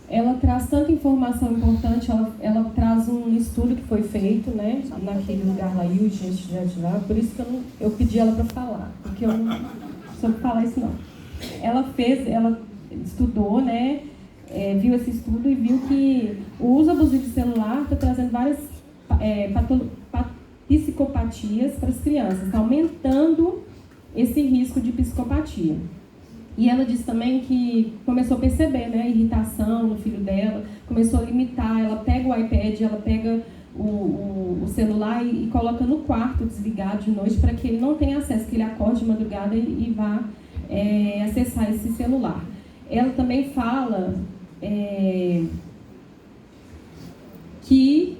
Ela traz tanta informação importante, ela traz um estudo que foi feito, né, naquele lugar lá, gente, por isso que eu pedi ela para falar, porque eu não soube falar isso não. Ela estudou, né, viu esse estudo e viu que o uso abusivo de celular está trazendo várias psicopatias para as crianças, tá aumentando esse risco de psicopatia. E ela disse também que começou a perceber, né, a irritação no filho dela, começou a limitar, ela pega o iPad, ela pega o celular e coloca no quarto desligado de noite para que ele não tenha acesso, que ele acorde de madrugada e vá acessar esse celular. Ela também fala que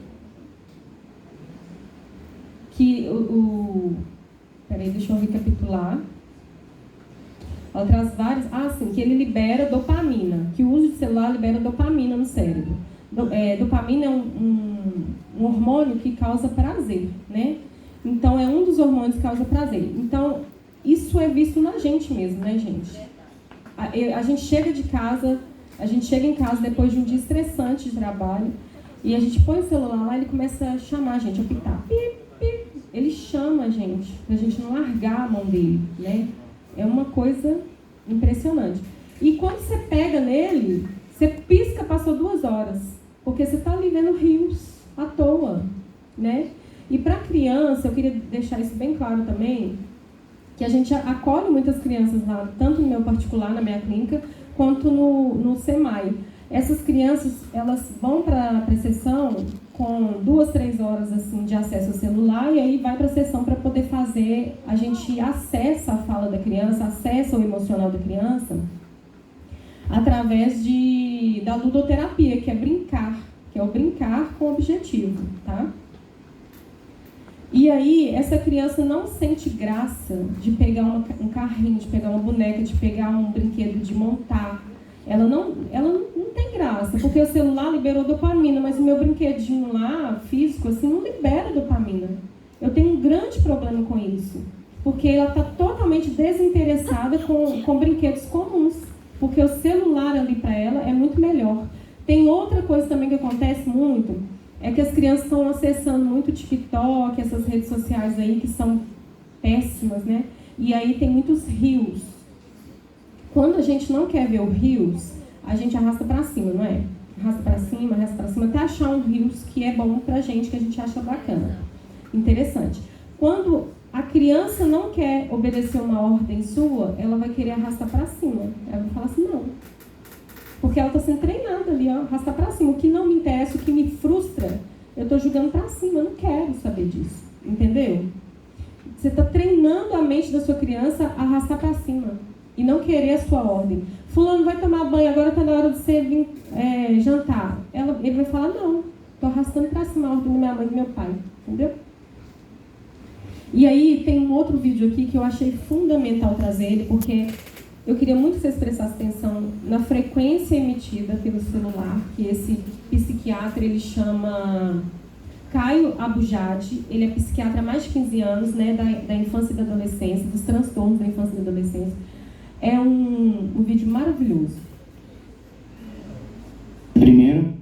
peraí, deixa eu recapitular. Ela traz vários... que ele libera dopamina, que o uso de celular libera dopamina no cérebro. Dopamina é um hormônio que causa prazer, né? Então, é um dos hormônios que causa prazer. Então, isso é visto na gente mesmo, né, gente? A gente chega em casa depois de um dia estressante de trabalho e a gente põe o celular lá e ele começa a chamar a gente, a apitar. Pip, pip. Ele chama a gente, pra gente não largar a mão dele, né? É uma coisa impressionante. E quando você pega nele, você pisca, passou 2 horas. Porque você está ali vendo rios à toa, né? E para criança, eu queria deixar isso bem claro também, que a gente acolhe muitas crianças lá, tanto no meu particular, na minha clínica, quanto no SEMAI. Essas crianças, elas vão para a sessão com 2, 3 horas assim, de acesso ao celular, e aí vai para a sessão para poder fazer, a gente acessa a fala da criança, acessa o emocional da criança, através da ludoterapia, que é brincar, que é o brincar com objetivo, tá? E aí, essa criança não sente graça de pegar um carrinho, de pegar uma boneca, de pegar um brinquedo, de montar. Ela não tem graça, porque o celular liberou dopamina, mas o meu brinquedinho lá, físico, assim, não libera dopamina. Eu tenho um grande problema com isso, porque ela está totalmente desinteressada com brinquedos comuns, porque o celular ali para ela é muito melhor. Tem outra coisa também que acontece muito, é que as crianças estão acessando muito o TikTok, essas redes sociais aí que são péssimas, né? E aí tem muitos reels. Quando a gente não quer ver o reels, a gente arrasta para cima, não é? Arrasta para cima, até achar um reels que é bom pra gente, que a gente acha bacana, interessante. Quando a criança não quer obedecer uma ordem sua, ela vai querer arrastar para cima. Ela vai falar assim, não. Porque ela está sendo treinada ali, ó, arrastar para cima. O que não me interessa, o que me frustra, eu estou jogando para cima, eu não quero saber disso. Entendeu? Você está treinando a mente da sua criança a arrastar para cima e não querer a sua ordem. Fulano vai tomar banho, agora está na hora de você vir jantar. Ele vai falar, não, estou arrastando para cima a ordem da minha mãe e do meu pai. Entendeu? E aí tem um outro vídeo aqui que eu achei fundamental trazer ele, porque eu queria muito que vocês prestassem atenção na frequência emitida pelo celular, que esse psiquiatra, ele chama Caio Abujade, ele é psiquiatra há mais de 15 anos, né, da infância e da adolescência, dos transtornos da infância e da adolescência. É um vídeo maravilhoso. Primeiro,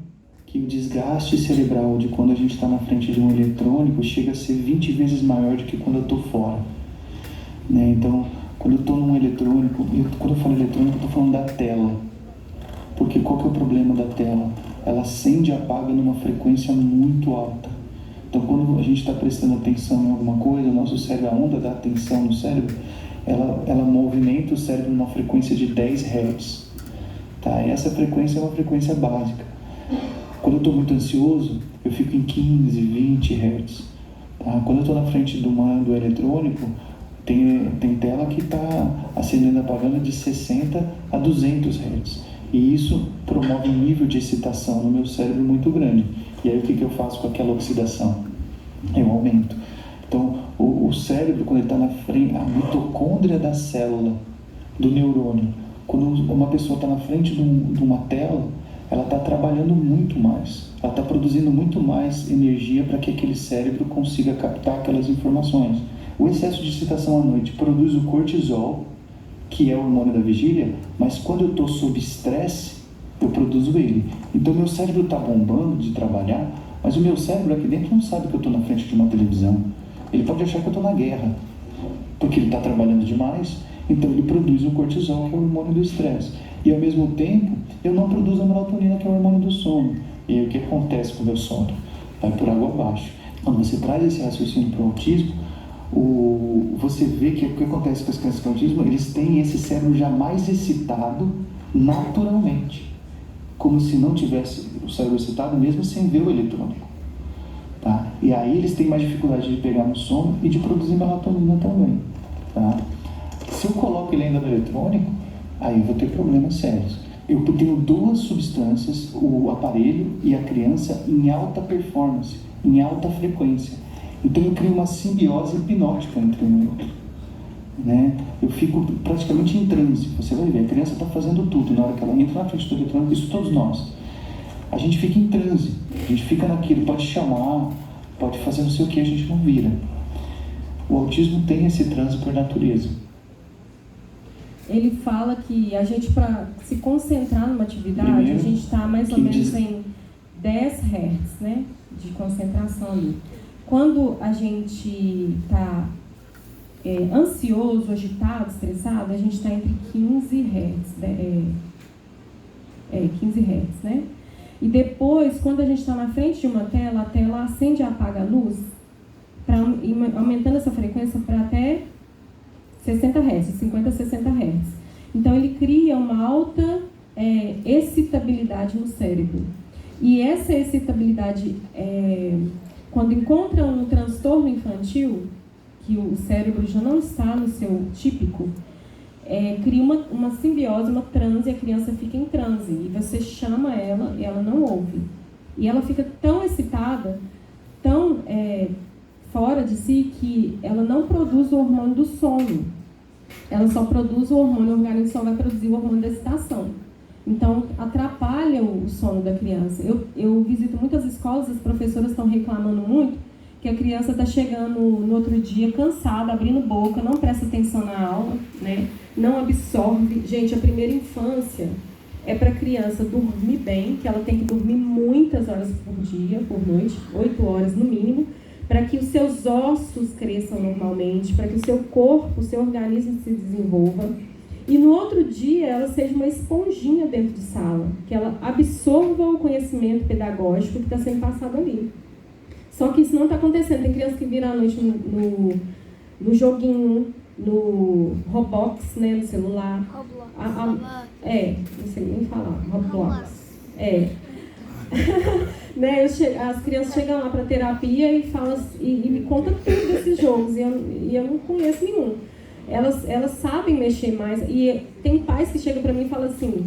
que o desgaste cerebral de quando a gente está na frente de um eletrônico chega a ser 20 vezes maior do que quando eu estou fora. Né? Então, quando eu estou num eletrônico, quando eu falo eletrônico, eu estou falando da tela. Porque qual que é o problema da tela? Ela acende e apaga numa frequência muito alta. Então, quando a gente está prestando atenção em alguma coisa, o nosso cérebro, a onda da atenção no cérebro, ela movimenta o cérebro numa frequência de 10 Hz. Tá? E essa frequência é uma frequência básica. Quando eu estou muito ansioso, eu fico em 15, 20 Hz. Tá? Quando eu estou na frente do eletrônico, tem tela que está acendendo e apagando de 60 a 200 Hz. E isso promove um nível de excitação no meu cérebro muito grande. E aí o que eu faço com aquela oxidação? Eu aumento. Então, o cérebro, quando ele está na frente, a mitocôndria da célula, do neurônio, quando uma pessoa está na frente de uma tela, ela está trabalhando muito mais. Ela está produzindo muito mais energia para que aquele cérebro consiga captar aquelas informações. O excesso de excitação à noite produz o cortisol, que é o hormônio da vigília, mas quando eu estou sob estresse, eu produzo ele. Então, meu cérebro está bombando de trabalhar, mas o meu cérebro aqui dentro não sabe que eu estou na frente de uma televisão. Ele pode achar que eu estou na guerra, porque ele está trabalhando demais, então ele produz o cortisol, que é o hormônio do estresse. E ao mesmo tempo, eu não produzo a melatonina, que é o hormônio do sono. E aí o que acontece com o meu sono? Vai por água abaixo. Quando você traz esse raciocínio para o autismo, você vê que o que acontece com as crianças com autismo, eles têm esse cérebro já mais excitado naturalmente. Como se não tivesse o cérebro excitado, mesmo sem ver o eletrônico. Tá? E aí eles têm mais dificuldade de pegar no sono e de produzir melatonina também. Tá? Se eu coloco ele ainda no eletrônico, aí eu vou ter problemas sérios. Eu tenho duas substâncias, o aparelho e a criança, em alta performance, em alta frequência. Então eu crio uma simbiose hipnótica entre um e outro. Né? Eu fico praticamente em transe. Você vai ver, a criança está fazendo tudo na hora que ela entra na frente do eletrônico, isso todos nós. A gente fica em transe, a gente fica naquilo, pode chamar, pode fazer não sei o que, a gente não vira. O autismo tem esse transe por natureza. Ele fala que a gente, para se concentrar numa atividade, Primeiro, a gente está mais ou menos em 10 Hz, né, de concentração ali. Quando a gente está ansioso, agitado, estressado, a gente está entre 15 Hz, 15 Hz, né? E depois, quando a gente está na frente de uma tela, a tela acende e apaga a luz, aumentando essa frequência para até 60 Hz, 50 a 60 Hz. Então, ele cria uma alta excitabilidade no cérebro. E essa excitabilidade, quando encontra um transtorno infantil, que o cérebro já não está no seu típico, cria uma simbiose, uma transe, a criança fica em transe, e você chama ela e ela não ouve. E ela fica tão excitada, tão fora de si, que ela não produz o hormônio do sono. Ela só produz o hormônio, o organismo só vai produzir o hormônio da excitação. Então, atrapalha o sono da criança. Eu visito muitas escolas, as professoras estão reclamando muito que a criança está chegando no outro dia cansada, abrindo boca, não presta atenção na aula, né? Não absorve. Gente, a primeira infância é para a criança dormir bem, que ela tem que dormir muitas horas por dia, por noite, 8 horas no mínimo, para que os seus ossos cresçam normalmente, para que o seu corpo, o seu organismo se desenvolva. E no outro dia ela seja uma esponjinha dentro de sala, que ela absorva o conhecimento pedagógico que está sendo passado ali. Só que isso não está acontecendo. Tem criança que vira à noite no joguinho, no Roblox, né, no celular. Roblox. Não sei nem falar. Roblox. Né, as crianças chegam lá para terapia e falam e me contam tudo desses jogos, e eu não conheço nenhum. Elas sabem mexer mais, e tem pais que chegam para mim e falam assim: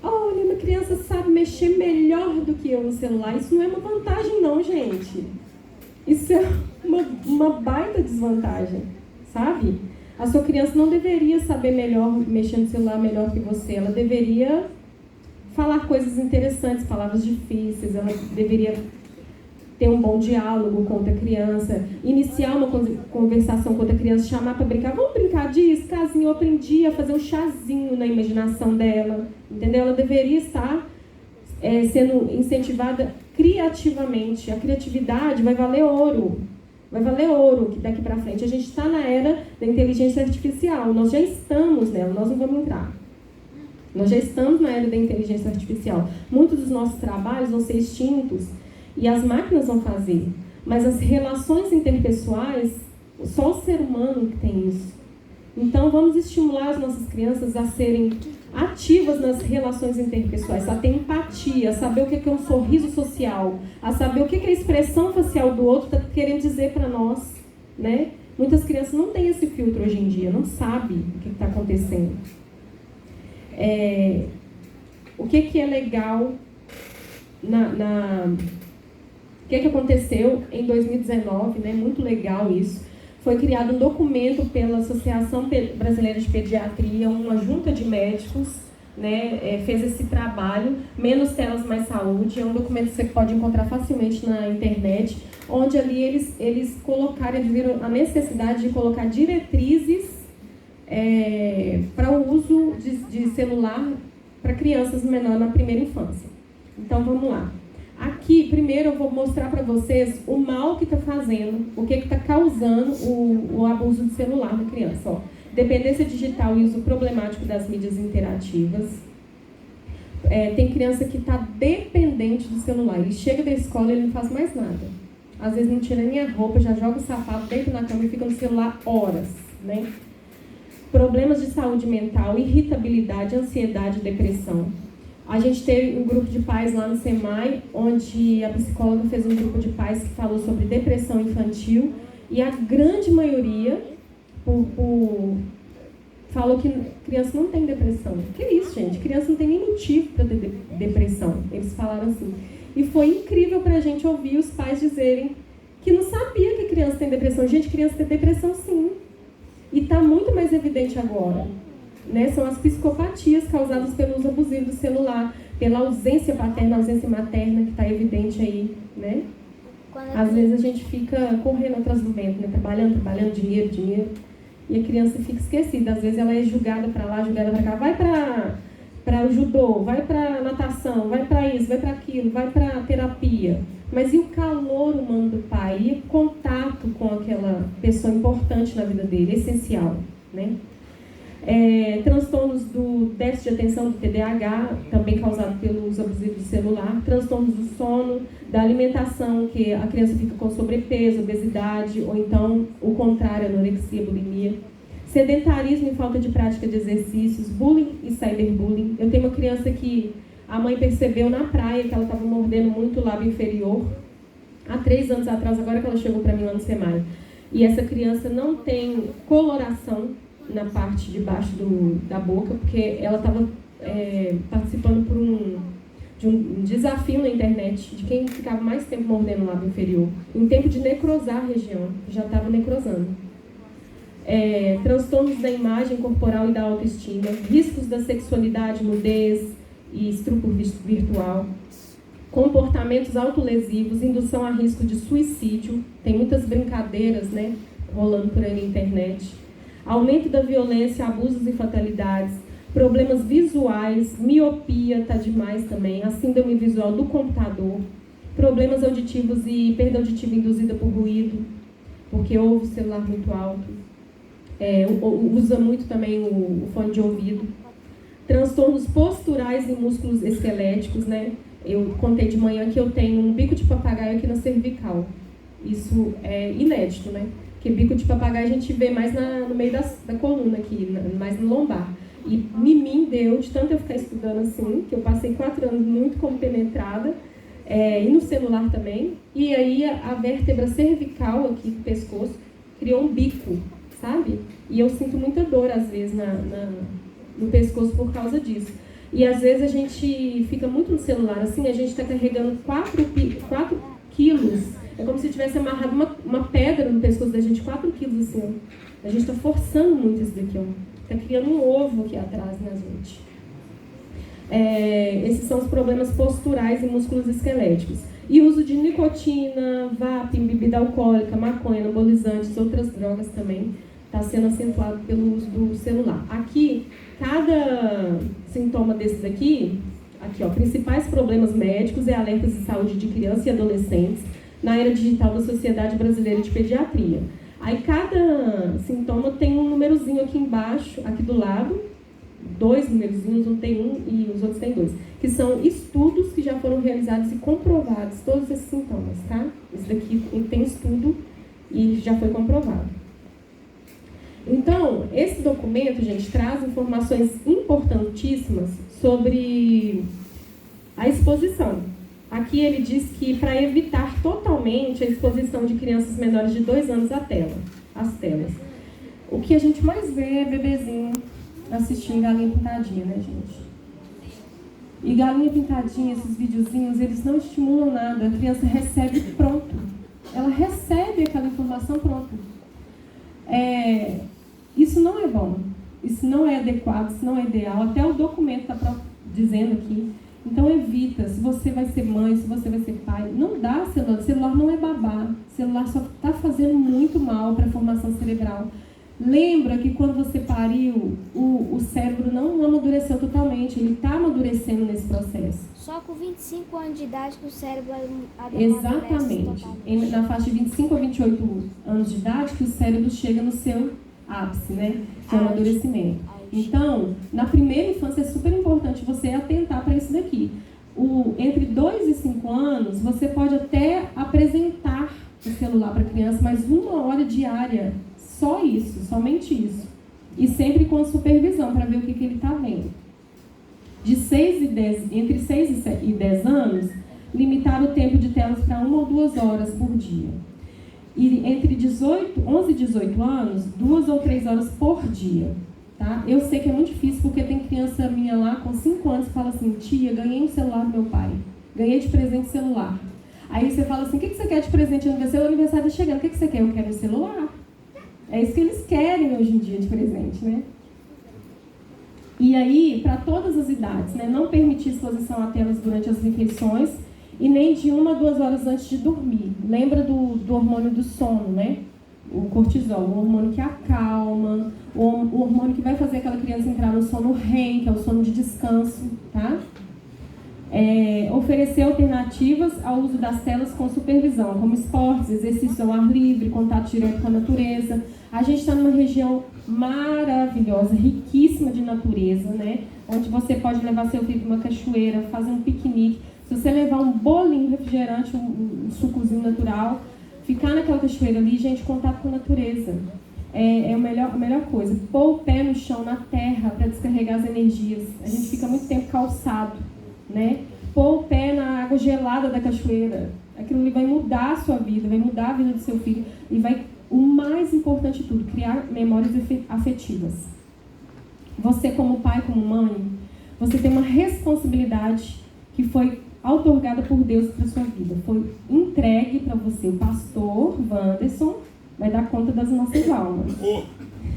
olha, minha criança sabe mexer melhor do que eu no celular. Isso não é uma vantagem não, gente. Isso é uma baita desvantagem, sabe? A sua criança não deveria saber mexer no celular melhor que você. Ela deveria falar coisas interessantes, palavras difíceis. Ela deveria ter um bom diálogo com outra criança, iniciar uma conversação com outra criança, chamar para brincar. Vamos brincar disso? Casinho, eu aprendi a fazer um chazinho na imaginação dela, entendeu? Ela deveria estar sendo incentivada criativamente. A criatividade vai valer ouro. Vai valer ouro daqui para frente. A gente está na era da inteligência artificial. Nós já estamos nela, nós não vamos entrar. Nós já estamos na era da inteligência artificial. Muitos dos nossos trabalhos vão ser extintos e as máquinas vão fazer. Mas as relações interpessoais, só o ser humano que tem isso. Então, vamos estimular as nossas crianças a serem ativas nas relações interpessoais, a ter empatia, a saber o que é um sorriso social, a saber o que a expressão facial do outro está querendo dizer para nós, né? Muitas crianças não têm esse filtro hoje em dia, não sabem o que está acontecendo. O que é legal o que aconteceu em 2019, né? Muito legal isso. Foi criado um documento pela Associação Brasileira de Pediatria, uma junta de médicos, né, fez esse trabalho, Menos Telas, Mais Saúde. É um documento que você pode encontrar facilmente na internet, onde ali eles colocaram, eles viram a necessidade de colocar diretrizes para o uso de celular para crianças menores na primeira infância. Então, vamos lá. Aqui, primeiro, eu vou mostrar para vocês o mal que está fazendo, o que está causando o abuso de celular na criança. Ó. Dependência digital e uso problemático das mídias interativas. Tem criança que está dependente do celular. Ele chega da escola e ele não faz mais nada. Às vezes não tira nem a roupa, já joga o sapato, deita na cama e fica no celular horas, né? Problemas de saúde mental, irritabilidade, ansiedade, depressão. A gente teve um grupo de pais lá no SEMAI, onde a psicóloga fez um grupo de pais que falou sobre depressão infantil, e a grande maioria falou que criança não tem depressão. Que isso, gente? Criança não tem nem motivo para ter depressão. Eles falaram assim. E foi incrível para a gente ouvir os pais dizerem que não sabia que criança tem depressão. Gente, criança tem depressão sim. E está muito mais evidente agora. Né? São as psicopatias causadas pelo uso abusivo do celular, pela ausência paterna, ausência materna que está evidente aí, né? Às vezes a gente fica correndo atrás do vento, né? Trabalhando, dinheiro, e a criança fica esquecida. Às vezes ela é julgada para lá, julgada para cá, vai para o judô, vai para natação, vai para isso, vai para aquilo, vai para terapia. Mas e o calor humano do pai? E o contato com aquela pessoa importante na vida dele, essencial, né? Transtornos do déficit de atenção, do TDAH, também causado pelo uso abusivo do celular. Transtornos do sono, da alimentação, que a criança fica com sobrepeso, obesidade, ou então o contrário, anorexia, bulimia. Sedentarismo e falta de prática de exercícios, bullying e cyberbullying. Eu tenho uma criança que A mãe percebeu na praia que ela estava mordendo muito o lábio inferior. Há 3 anos atrás, agora que ela chegou para mim lá no SEMAI. E essa criança não tem coloração na parte de baixo da boca, porque ela estava participando de um desafio na internet de quem ficava mais tempo mordendo o lábio inferior. Em tempo de necrosar a região, já estava necrosando. Transtornos da imagem corporal e da autoestima, riscos da sexualidade, nudez e estupro virtual, comportamentos autolesivos, indução a risco de suicídio, tem muitas brincadeiras, né, rolando por aí na internet, aumento da violência, abusos e fatalidades, problemas visuais, miopia, tá demais também, a síndrome visual do computador, problemas auditivos e perda auditiva induzida por ruído, porque ouve o celular muito alto, usa muito também o fone de ouvido, transtornos posturais e músculos esqueléticos, né? Eu contei de manhã que eu tenho um bico de papagaio aqui na cervical. Isso é inédito, né? Porque bico de papagaio a gente vê mais no meio da coluna aqui, mais no lombar. E em mim deu, de tanto eu ficar estudando assim, que eu passei 4 anos muito compenetrada, e no celular também. E aí a vértebra cervical aqui do pescoço criou um bico, sabe? E eu sinto muita dor às vezes no pescoço por causa disso. E às vezes a gente fica muito no celular, assim, a gente está carregando 4 quilos. É como se tivesse amarrado uma pedra no pescoço da gente, 4 quilos assim, ó. A gente está forçando muito isso daqui, ó. Está criando um ovo aqui atrás na gente. Esses são os problemas posturais e músculos esqueléticos. E uso de nicotina, vaping, bebida alcoólica, maconha, anabolizantes, outras drogas também, está sendo acentuado pelo uso do celular. Aqui, cada sintoma desses aqui, ó, principais problemas médicos e alertas de saúde de crianças e adolescentes na era digital da Sociedade Brasileira de Pediatria. Aí cada sintoma tem um númerozinho aqui embaixo, aqui do lado, 2 numerozinhos, um tem 1 e os outros tem 2, que são estudos que já foram realizados e comprovados, todos esses sintomas, tá? Esse daqui tem estudo e já foi comprovado. Então, esse documento, gente, traz informações importantíssimas sobre a exposição. Aqui ele diz que para evitar totalmente a exposição de crianças menores de 2 anos às telas. O que a gente mais vê é bebezinho assistindo Galinha Pintadinha, né, gente? E Galinha Pintadinha, esses videozinhos, eles não estimulam nada. A criança recebe pronto. Ela recebe aquela informação pronto. Isso não é bom. Isso não é adequado, isso não é ideal. Até o documento está dizendo aqui. Então evita, se você vai ser mãe, se você vai ser pai, não dá celular. Celular não é babá. Celular só está fazendo muito mal para a formação cerebral. Lembra que quando você pariu, o cérebro não amadureceu totalmente, ele está amadurecendo nesse processo. Só com 25 anos de idade que o cérebro Exatamente. Na faixa de 25 a 28 anos de idade que o cérebro chega no seu ápice, né? Que é o amadurecimento. Então, na primeira infância é super importante você atentar para isso daqui. Entre 2 e 5 anos, você pode até apresentar o celular para a criança, mas 1 hora diária, só isso, somente isso. E sempre com supervisão, para ver o que ele está vendo. Entre 6 e 10 anos, limitar o tempo de telas para 1 ou 2 horas por dia. E entre 11 e 18 anos, 2 ou 3 horas por dia. Tá? Eu sei que é muito difícil, porque tem criança minha lá com 5 anos que fala assim: tia, ganhei um celular do meu pai. Ganhei de presente celular. Aí você fala assim: o que você quer de presente no aniversário? O aniversário está chegando, o que você quer? Eu quero um celular. É isso que eles querem hoje em dia de presente, né? E aí, para todas as idades, né? Não permitir exposição a telas durante as refeições e nem de 1 a 2 horas antes de dormir. Lembra do hormônio do sono, né? O cortisol, o hormônio que acalma, o hormônio que vai fazer aquela criança entrar no sono REM, que é o sono de descanso, tá? Oferecer alternativas ao uso das telas com supervisão, como esportes, exercício ao ar livre, contato direto com a natureza. A gente está numa região maravilhosa, riquíssima de natureza, né? Onde você pode levar seu filho para uma cachoeira, fazer um piquenique. Se você levar um bolinho refrigerante, um sucozinho natural, ficar naquela cachoeira ali, gente, contato com a natureza. É a melhor coisa. Pôr o pé no chão, na terra, para descarregar as energias. A gente fica muito tempo calçado, né? Pôr o pé na água gelada da cachoeira. Aquilo ali vai mudar a sua vida, vai mudar a vida do seu filho e vai, o mais importante de tudo, criar memórias afetivas. Você, como pai, como mãe, você tem uma responsabilidade que foi outorgada por Deus para a sua vida. Foi entregue para você. O pastor Wanderson vai dar conta das nossas almas.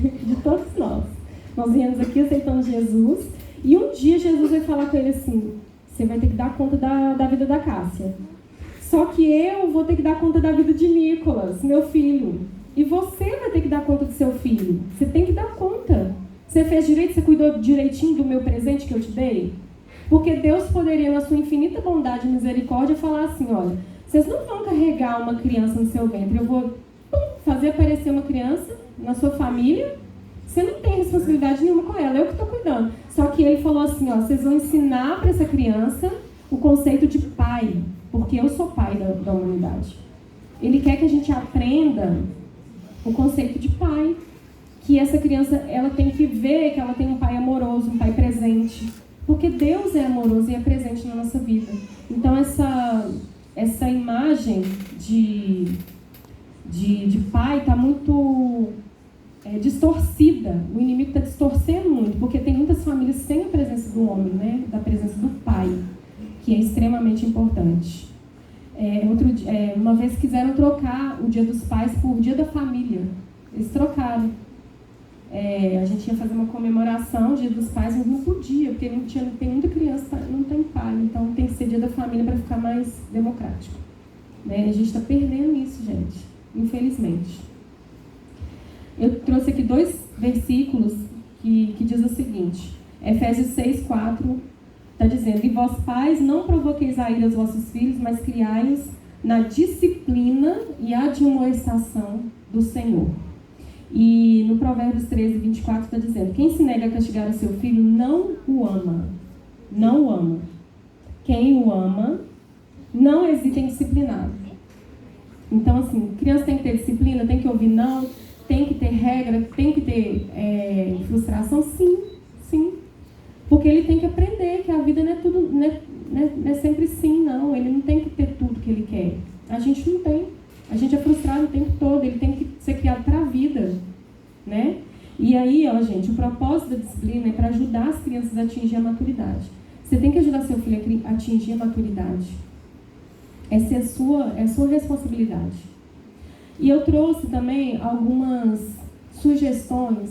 De todos nós. Nós viemos aqui aceitando Jesus e um dia Jesus vai falar com ele assim: você vai ter que dar conta da vida da Cássia. Só que eu vou ter que dar conta da vida de Nicolas, meu filho. E você vai ter que dar conta do seu filho. Você tem que dar conta. Você fez direito, você cuidou direitinho do meu presente que eu te dei? Porque Deus poderia, na sua infinita bondade e misericórdia, falar assim: olha, vocês não vão carregar uma criança no seu ventre. Eu vou fazer aparecer uma criança na sua família. Você não tem responsabilidade nenhuma com ela, eu que estou cuidando. Só que ele falou assim: ó, vocês vão ensinar para essa criança o conceito de pai. Porque eu sou pai da humanidade. Ele quer que a gente aprenda o conceito de pai. Que essa criança, ela tem que ver que ela tem um pai amoroso, um pai presente. Porque Deus é amoroso e é presente na nossa vida. Então, essa imagem de pai está muito distorcida. O inimigo está distorcendo muito, porque tem muitas famílias sem a presença do homem, né? Da presença do pai, que é extremamente importante. Uma vez quiseram trocar o Dia dos Pais por Dia da Família. Eles trocaram. A gente ia fazer uma comemoração, Dia dos Pais, mas não podia, porque tem muita criança que não tem pai. Então tem que ser Dia da Família para ficar mais democrático. Né? A gente está perdendo isso, gente, infelizmente. Eu trouxe aqui 2 versículos que diz o seguinte: Efésios 6:4 está dizendo: e vós pais, não provoqueis a ira aos vossos filhos, mas criai-os na disciplina e admoestação do Senhor. E no Provérbios 13:24 está dizendo: quem se nega a castigar o seu filho não o ama. Não o ama. Quem o ama não hesita em disciplinar. Então, assim, criança tem que ter disciplina, tem que ouvir não, tem que ter regra, tem que ter frustração, sim. Porque ele tem que aprender que a vida não é tudo, não é sempre sim, não. Ele não tem que ter tudo que ele quer. A gente não tem. A gente é frustrado o tempo todo. Ele tem que ser criado para a vida, né? E aí, ó, gente, o propósito da disciplina é para ajudar as crianças a atingir a maturidade. Você tem que ajudar seu filho a atingir a maturidade. Essa é a sua responsabilidade. E eu trouxe também algumas sugestões,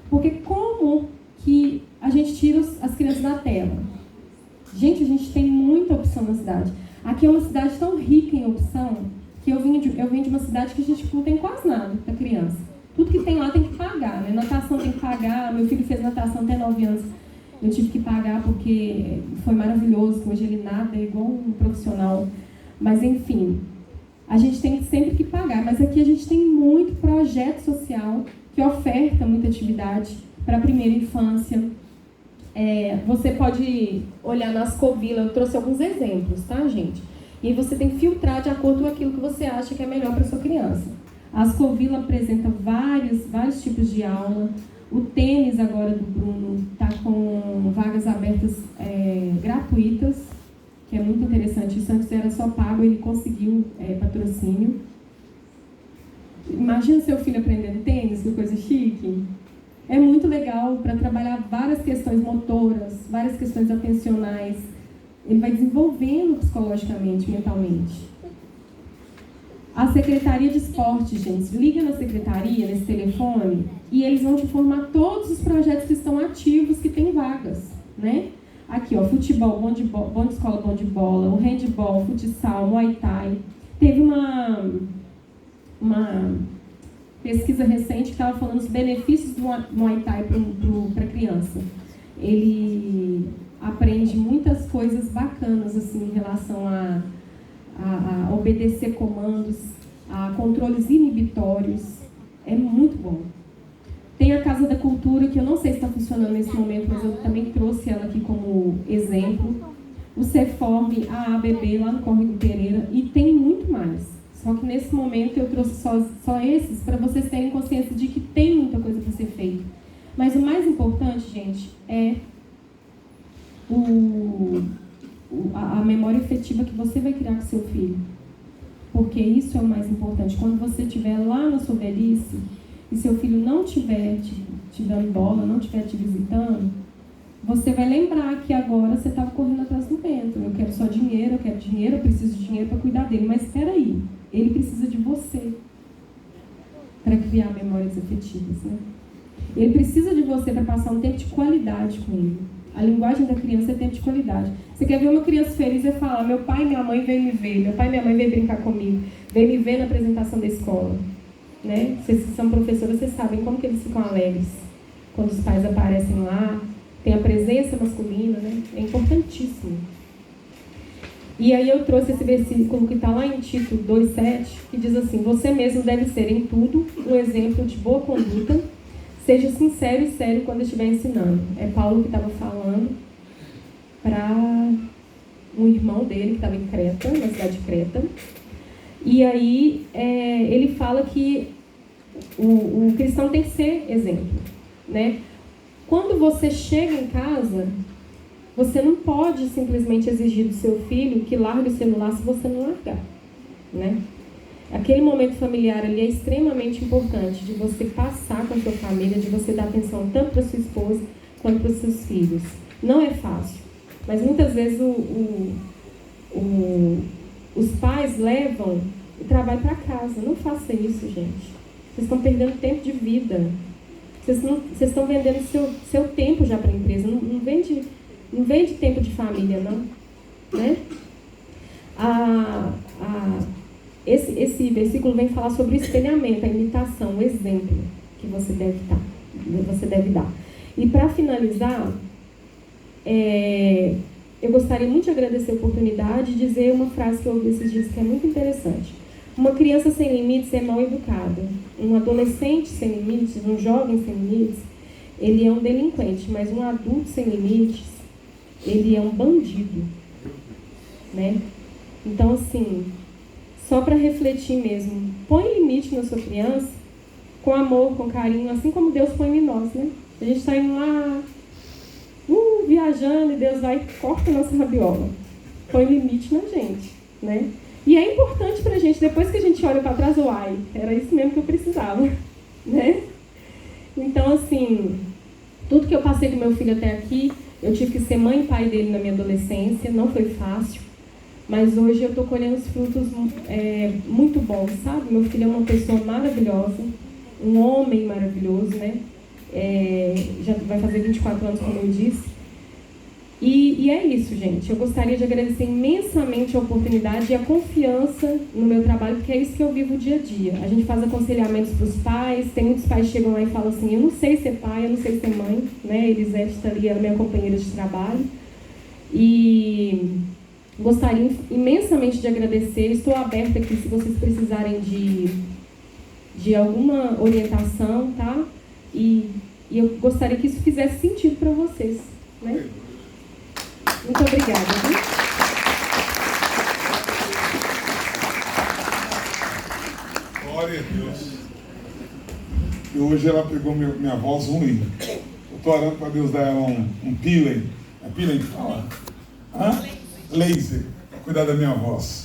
porque como que a gente tira as crianças da tela? Gente, a gente tem muita opção na cidade. Aqui é uma cidade tão rica em opção, que eu vim de uma cidade que a gente não tem quase nada para criança. Tudo que tem lá tem que pagar, né? Natação tem que pagar. Meu filho fez natação até 9 anos. Eu tive que pagar porque foi maravilhoso. Hoje ele nada, é igual um profissional. Mas, enfim, a gente tem sempre que pagar. Mas aqui a gente tem muito projeto social que oferta muita atividade para a primeira infância. Você pode olhar na Ascovila, eu trouxe alguns exemplos, tá, gente? E você tem que filtrar de acordo com aquilo que você acha que é melhor para sua criança. A Ascovila apresenta vários tipos de aula. O tênis agora do Bruno está com vagas abertas gratuitas, que é muito interessante. Isso antes era só pago, ele conseguiu patrocínio. Imagina seu filho aprendendo tênis, que coisa chique. É muito legal para trabalhar várias questões motoras, várias questões atencionais. Ele vai desenvolvendo psicologicamente, mentalmente. A Secretaria de Esporte, gente, liga na secretaria, nesse telefone, e eles vão te informar todos os projetos que estão ativos, que tem vagas, né? Aqui, ó, futebol, bom de escola, bom de bola, o handball, futsal, muay thai. Teve uma pesquisa recente que estava falando os benefícios do muay thai para a criança. Ele aprende muitas coisas bacanas assim, em relação a obedecer comandos, a controles inibitórios. É muito bom. Tem a Casa da Cultura, que eu não sei se está funcionando nesse momento, mas eu também trouxe ela aqui como exemplo. O Ceform, a ABB, lá no Córrego Pereira, e tem muito mais. Só que nesse momento eu trouxe só esses, para vocês terem consciência de que tem muita coisa para ser feita. Mas o mais importante, gente, é a memória afetiva que você vai criar com seu filho. Porque isso é o mais importante. Quando você estiver lá na sua velhice e seu filho não estiver te dando bola, não estiver te visitando, você vai lembrar que agora você estava correndo atrás do vento. Eu quero só dinheiro, eu quero dinheiro, eu preciso de dinheiro para cuidar dele. Mas espera aí, ele precisa de você para criar memórias afetivas, né? Ele precisa de você para passar um tempo de qualidade com ele. A linguagem da criança é tempo de qualidade. Você quer ver uma criança feliz e falar: meu pai e minha mãe veio me ver, meu pai e minha mãe veio brincar comigo, veio me ver na apresentação da escola. Né? Vocês que são professores, vocês sabem como que eles ficam alegres quando os pais aparecem lá, tem a presença masculina, né? É importantíssimo. E aí eu trouxe esse versículo que está lá em Tito 2,7, que diz assim: você mesmo deve ser em tudo um exemplo de boa conduta, seja sincero e sério quando estiver ensinando. É Paulo que estava falando para um irmão dele que estava em Creta, na cidade de Creta. E aí ele fala que o cristão tem que ser exemplo, né? Quando você chega em casa, você não pode simplesmente exigir do seu filho que largue o celular se você não largar, né? Aquele momento familiar ali é extremamente importante, de você passar com a sua família, de você dar atenção tanto para sua esposa quanto para os seus filhos. Não é fácil, mas muitas vezes os pais levam o trabalho para casa. Não faça isso, gente. Vocês estão perdendo tempo de vida. Vocês estão vendendo seu tempo já para a empresa. Não vende tempo de família, não. Né? Esse versículo vem falar sobre o espelhamento, a imitação, o exemplo que você deve dar. E para finalizar, eu gostaria muito de agradecer a oportunidade de dizer uma frase que eu ouvi esses dias que é muito interessante. Uma criança sem limites é mal educada. Um adolescente sem limites, um jovem sem limites, ele é um delinquente. Mas um adulto sem limites, ele é um bandido. Né? Então, assim, só para refletir mesmo, põe limite na sua criança com amor, com carinho, assim como Deus põe em nós, né? A gente está indo lá, viajando, e Deus vai e corta a nossa rabiola. Põe limite na gente, né? E é importante pra gente, depois que a gente olha para trás, era isso mesmo que eu precisava, né? Então, assim, tudo que eu passei com meu filho até aqui, eu tive que ser mãe e pai dele na minha adolescência, não foi fácil, mas hoje eu estou colhendo os frutos muito bons, sabe? Meu filho é uma pessoa maravilhosa, um homem maravilhoso, né? Já vai fazer 24 anos, como eu disse. E é isso, gente. Eu gostaria de agradecer imensamente a oportunidade e a confiança no meu trabalho, porque é isso que eu vivo dia a dia. A gente faz aconselhamentos para os pais, tem muitos pais que chegam lá e falam assim: eu não sei ser pai, eu não sei ser mãe, né? Elisete está ali, ela é minha companheira de trabalho. E gostaria imensamente de agradecer. Estou aberta aqui se vocês precisarem de alguma orientação, tá? E eu gostaria que isso fizesse sentido para vocês, né? Muito obrigada. Viu? Glória a Deus. E hoje ela pegou minha voz ruim. Eu estou orando para Deus dar ela um peeling. É peeling que fala? Laser. Para cuidar da minha voz.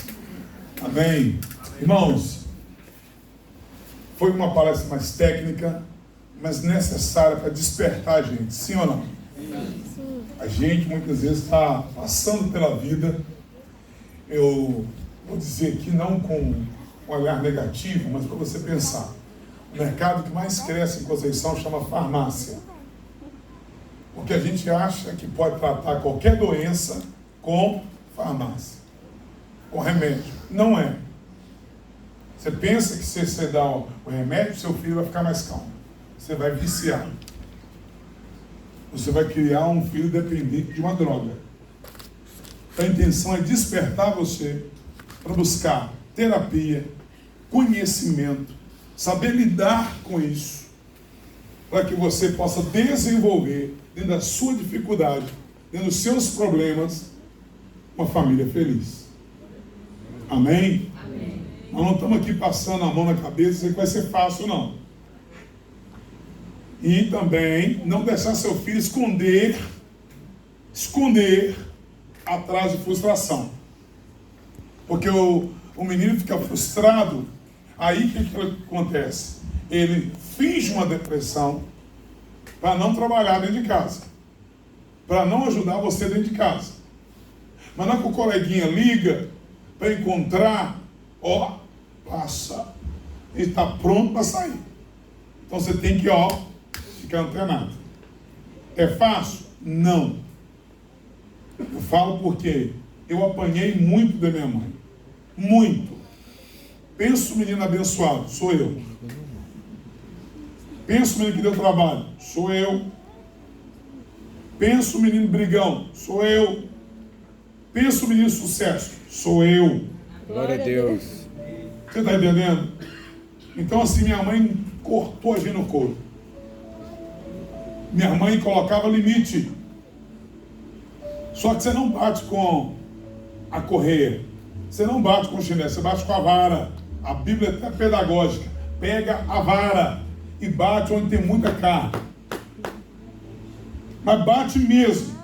Amém? Irmãos, foi uma palestra mais técnica, mas necessária para despertar a gente. Sim ou não? Sim. A gente muitas vezes está passando pela vida, eu vou dizer aqui não com um olhar negativo, mas para você pensar. O mercado que mais cresce em Conceição chama farmácia. Porque a gente acha que pode tratar qualquer doença com farmácia, com remédio. Não é. Você pensa que se você dá o remédio, seu filho vai ficar mais calmo. Você vai viciar. Você vai criar um filho dependente de uma droga. A intenção é despertar você para buscar terapia, conhecimento, saber lidar com isso, para que você possa desenvolver, dentro da sua dificuldade, dentro dos seus problemas, uma família feliz. Amém? Amém. Nós não estamos aqui passando a mão na cabeça e dizendo que vai ser fácil, não. E também não deixar seu filho esconder atrás de frustração. Porque o menino fica frustrado, aí o que acontece? Ele finge uma depressão para não trabalhar dentro de casa, para não ajudar você dentro de casa. Mas não é que o coleguinha liga para encontrar, passa, e está pronto para sair. Então você tem que, ficar antenado. É fácil? Não. Eu falo porque eu apanhei muito da minha mãe. Muito. Pensa o menino abençoado, sou eu. Pensa o menino que deu trabalho, sou eu. Pensa o menino brigão, sou eu. Pensa o menino sucesso, sou eu. Glória a Deus. Você está entendendo? Então assim, minha mãe cortou a gente no couro. Minha mãe colocava limite. Só que você não bate com a correia. Você não bate com o chinelo, você bate com a vara. A Bíblia é até pedagógica. Pega a vara e bate onde tem muita carne. Mas bate mesmo.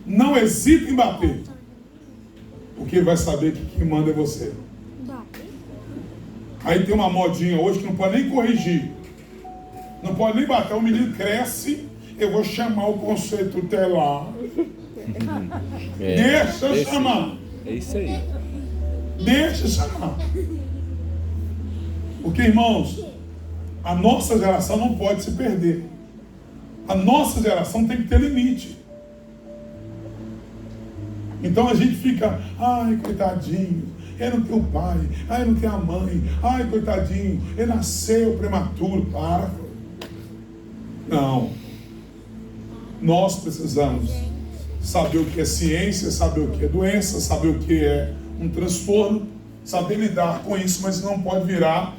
Não hesita em bater. Porque vai saber que quem manda é você. Aí tem uma modinha hoje que não pode nem corrigir. Não pode nem bater. O menino cresce, eu vou chamar o conceito tutelar. Deixa eu chamar. É isso aí. Deixa eu chamar. Porque, irmãos, a nossa geração não pode se perder. A nossa geração tem que ter limite. Então a gente fica, ai, coitadinho, ele não tem o pai, ai, não tem a mãe, ai, coitadinho, ele nasceu prematuro, para. Não. Nós precisamos saber o que é ciência, saber o que é doença, saber o que é um transtorno, saber lidar com isso, mas não pode virar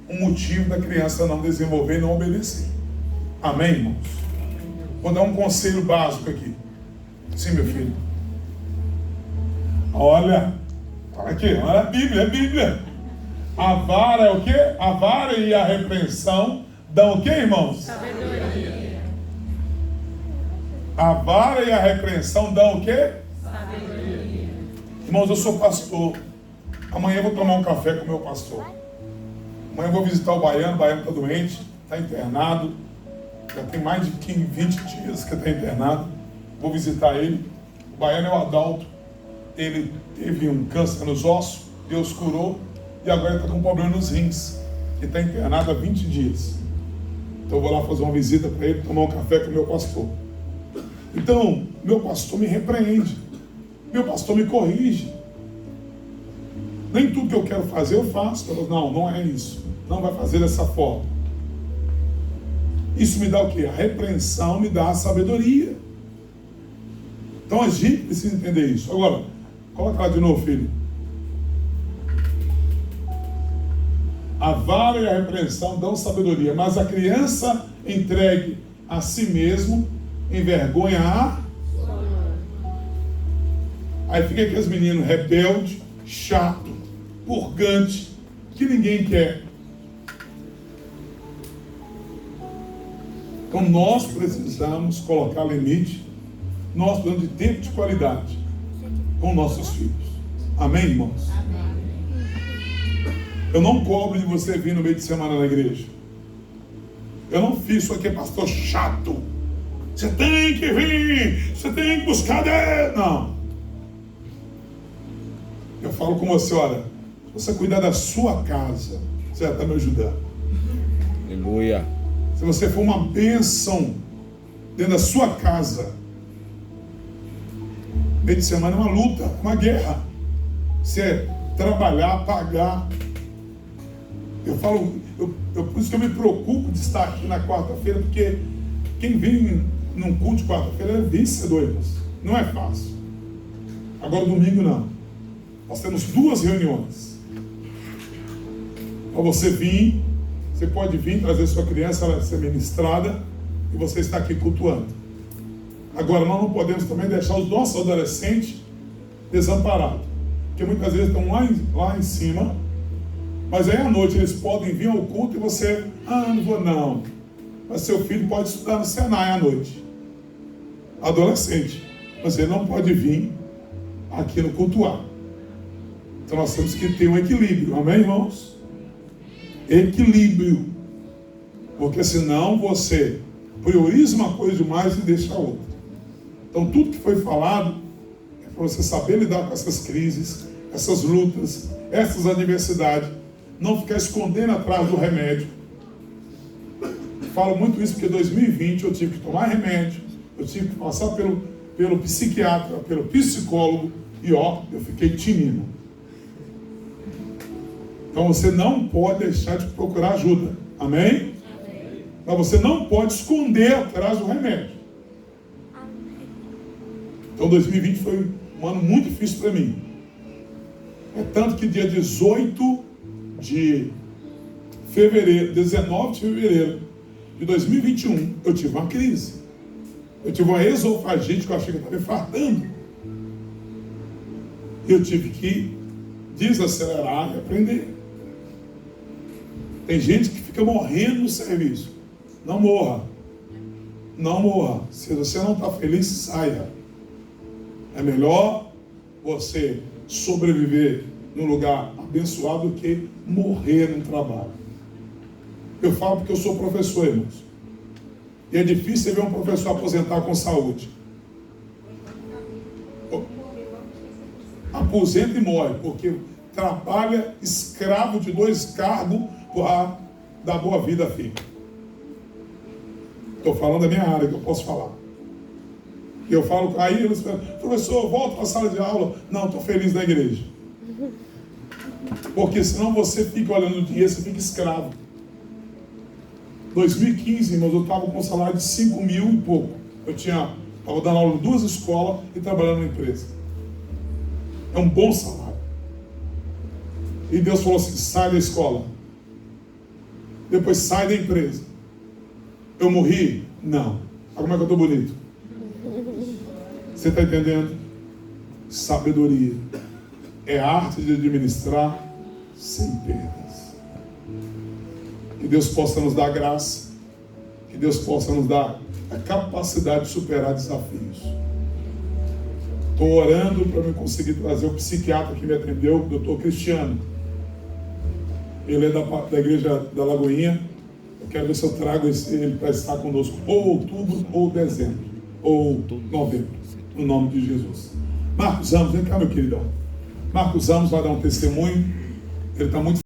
um motivo da criança não desenvolver e não obedecer. Amém, irmãos? Vou dar um conselho básico aqui. Sim, meu filho. Olha aqui, olha a Bíblia, é Bíblia. A vara é o quê? A vara e a repreensão dão o quê, irmãos? Sabedoria. A vara e a repreensão dão o quê? Sabedoria. Irmãos, eu sou pastor. Amanhã eu vou tomar um café com o meu pastor. Amanhã eu vou visitar o Baiano está doente, está internado. Já tem mais de 20 dias que está internado. Vou visitar ele. O Baiano é o Adalto. Ele teve um câncer nos ossos, Deus curou, e agora ele está com um problema nos rins. Ele está internado há 20 dias. Então eu vou lá fazer uma visita para ele, tomar um café com o meu pastor. Então, meu pastor me repreende. Meu pastor me corrige. Nem tudo que eu quero fazer eu faço. Eu falo, não é isso. Não vai fazer dessa forma. Isso me dá o quê? A repreensão me dá a sabedoria. Então a gente precisa entender isso. Agora, coloca lá de novo, filho. A vara e a repreensão dão sabedoria, mas a criança entregue a si mesmo envergonha a... Aí fica aqueles meninos rebelde, chato, purgante, que ninguém quer. Então nós precisamos colocar limite. Nós precisamos de tempo de qualidade com nossos filhos. Amém, irmãos? Amém. Eu não cobro de você vir no meio de semana na igreja. Eu não fiz isso aqui, pastor chato. Você tem que vir, você tem que buscar Deus. Não. Eu falo com você, olha, se você cuidar da sua casa, você já está me ajudando. Aleluia. Se você for uma bênção dentro da sua casa, meio de semana é uma luta, uma guerra. Você é trabalhar, pagar. Eu falo, por isso que eu me preocupo de estar aqui na quarta-feira, porque quem vem num culto de quarta-feira é vencedor, irmãos. Não é fácil. Agora domingo não. Nós temos 2 reuniões. Para você vir, você pode vir trazer sua criança, ela vai ser ministrada e você está aqui cultuando. Agora, nós não podemos também deixar os nossos adolescentes desamparados. Porque muitas vezes estão lá em cima, mas aí à noite eles podem vir ao culto e você, não vou não. Mas seu filho pode estudar no Senai à noite. Adolescente. mas ele não pode vir aqui no cultuar. Então nós temos que ter um equilíbrio, amém, irmãos? Equilíbrio. Porque senão você prioriza uma coisa demais e deixa a outra. Então tudo que foi falado é para você saber lidar com essas crises, essas lutas, essas adversidades, não ficar escondendo atrás do remédio. Falo muito isso porque em 2020 eu tive que tomar remédio, eu tive que passar pelo psiquiatra, pelo psicólogo, e ó, eu fiquei tinindo. Então você não pode deixar de procurar ajuda, amém? Mas você não pode esconder atrás do remédio. Então 2020 foi um ano muito difícil para mim. É tanto que dia 18 de fevereiro, 19 de fevereiro de 2021, eu tive uma crise. Eu tive uma esofagite que eu achei que eu estava infartando. E eu tive que desacelerar e aprender. Tem gente que fica morrendo no serviço. Não morra. Não morra. Se você não está feliz, saia. É melhor você sobreviver num lugar abençoado do que morrer no trabalho. Eu falo porque eu sou professor, irmãos. E é difícil ver um professor aposentar com saúde. Aposenta e morre, porque trabalha escravo de 2 cargos para dar boa vida a filho. Estou falando da minha área, que eu posso falar. E eu falo, aí eles falam, professor, volta para a sala de aula. Não, estou feliz na igreja. Porque senão você fica olhando o dinheiro, você fica escravo. 2015, irmãos, eu estava com um salário de 5 mil e pouco. Eu estava dando aula em 2 escolas e trabalhando numa empresa. É um bom salário. E Deus falou assim, sai da escola. Depois sai da empresa. Eu morri? Não. Olha como é que eu estou bonito. Você está entendendo? Sabedoria é a arte de administrar sem perdas. Que Deus possa nos dar graça. Que Deus possa nos dar a capacidade de superar desafios. Estou orando para me conseguir trazer o psiquiatra que me atendeu, o doutor Cristiano. Ele é da igreja da Lagoinha. Eu quero ver se eu trago ele para estar conosco ou outubro ou dezembro. Ou novembro. No nome de Jesus. Marcos Ramos, vem cá, meu queridão. Marcos Ramos vai dar um testemunho. Ele está muito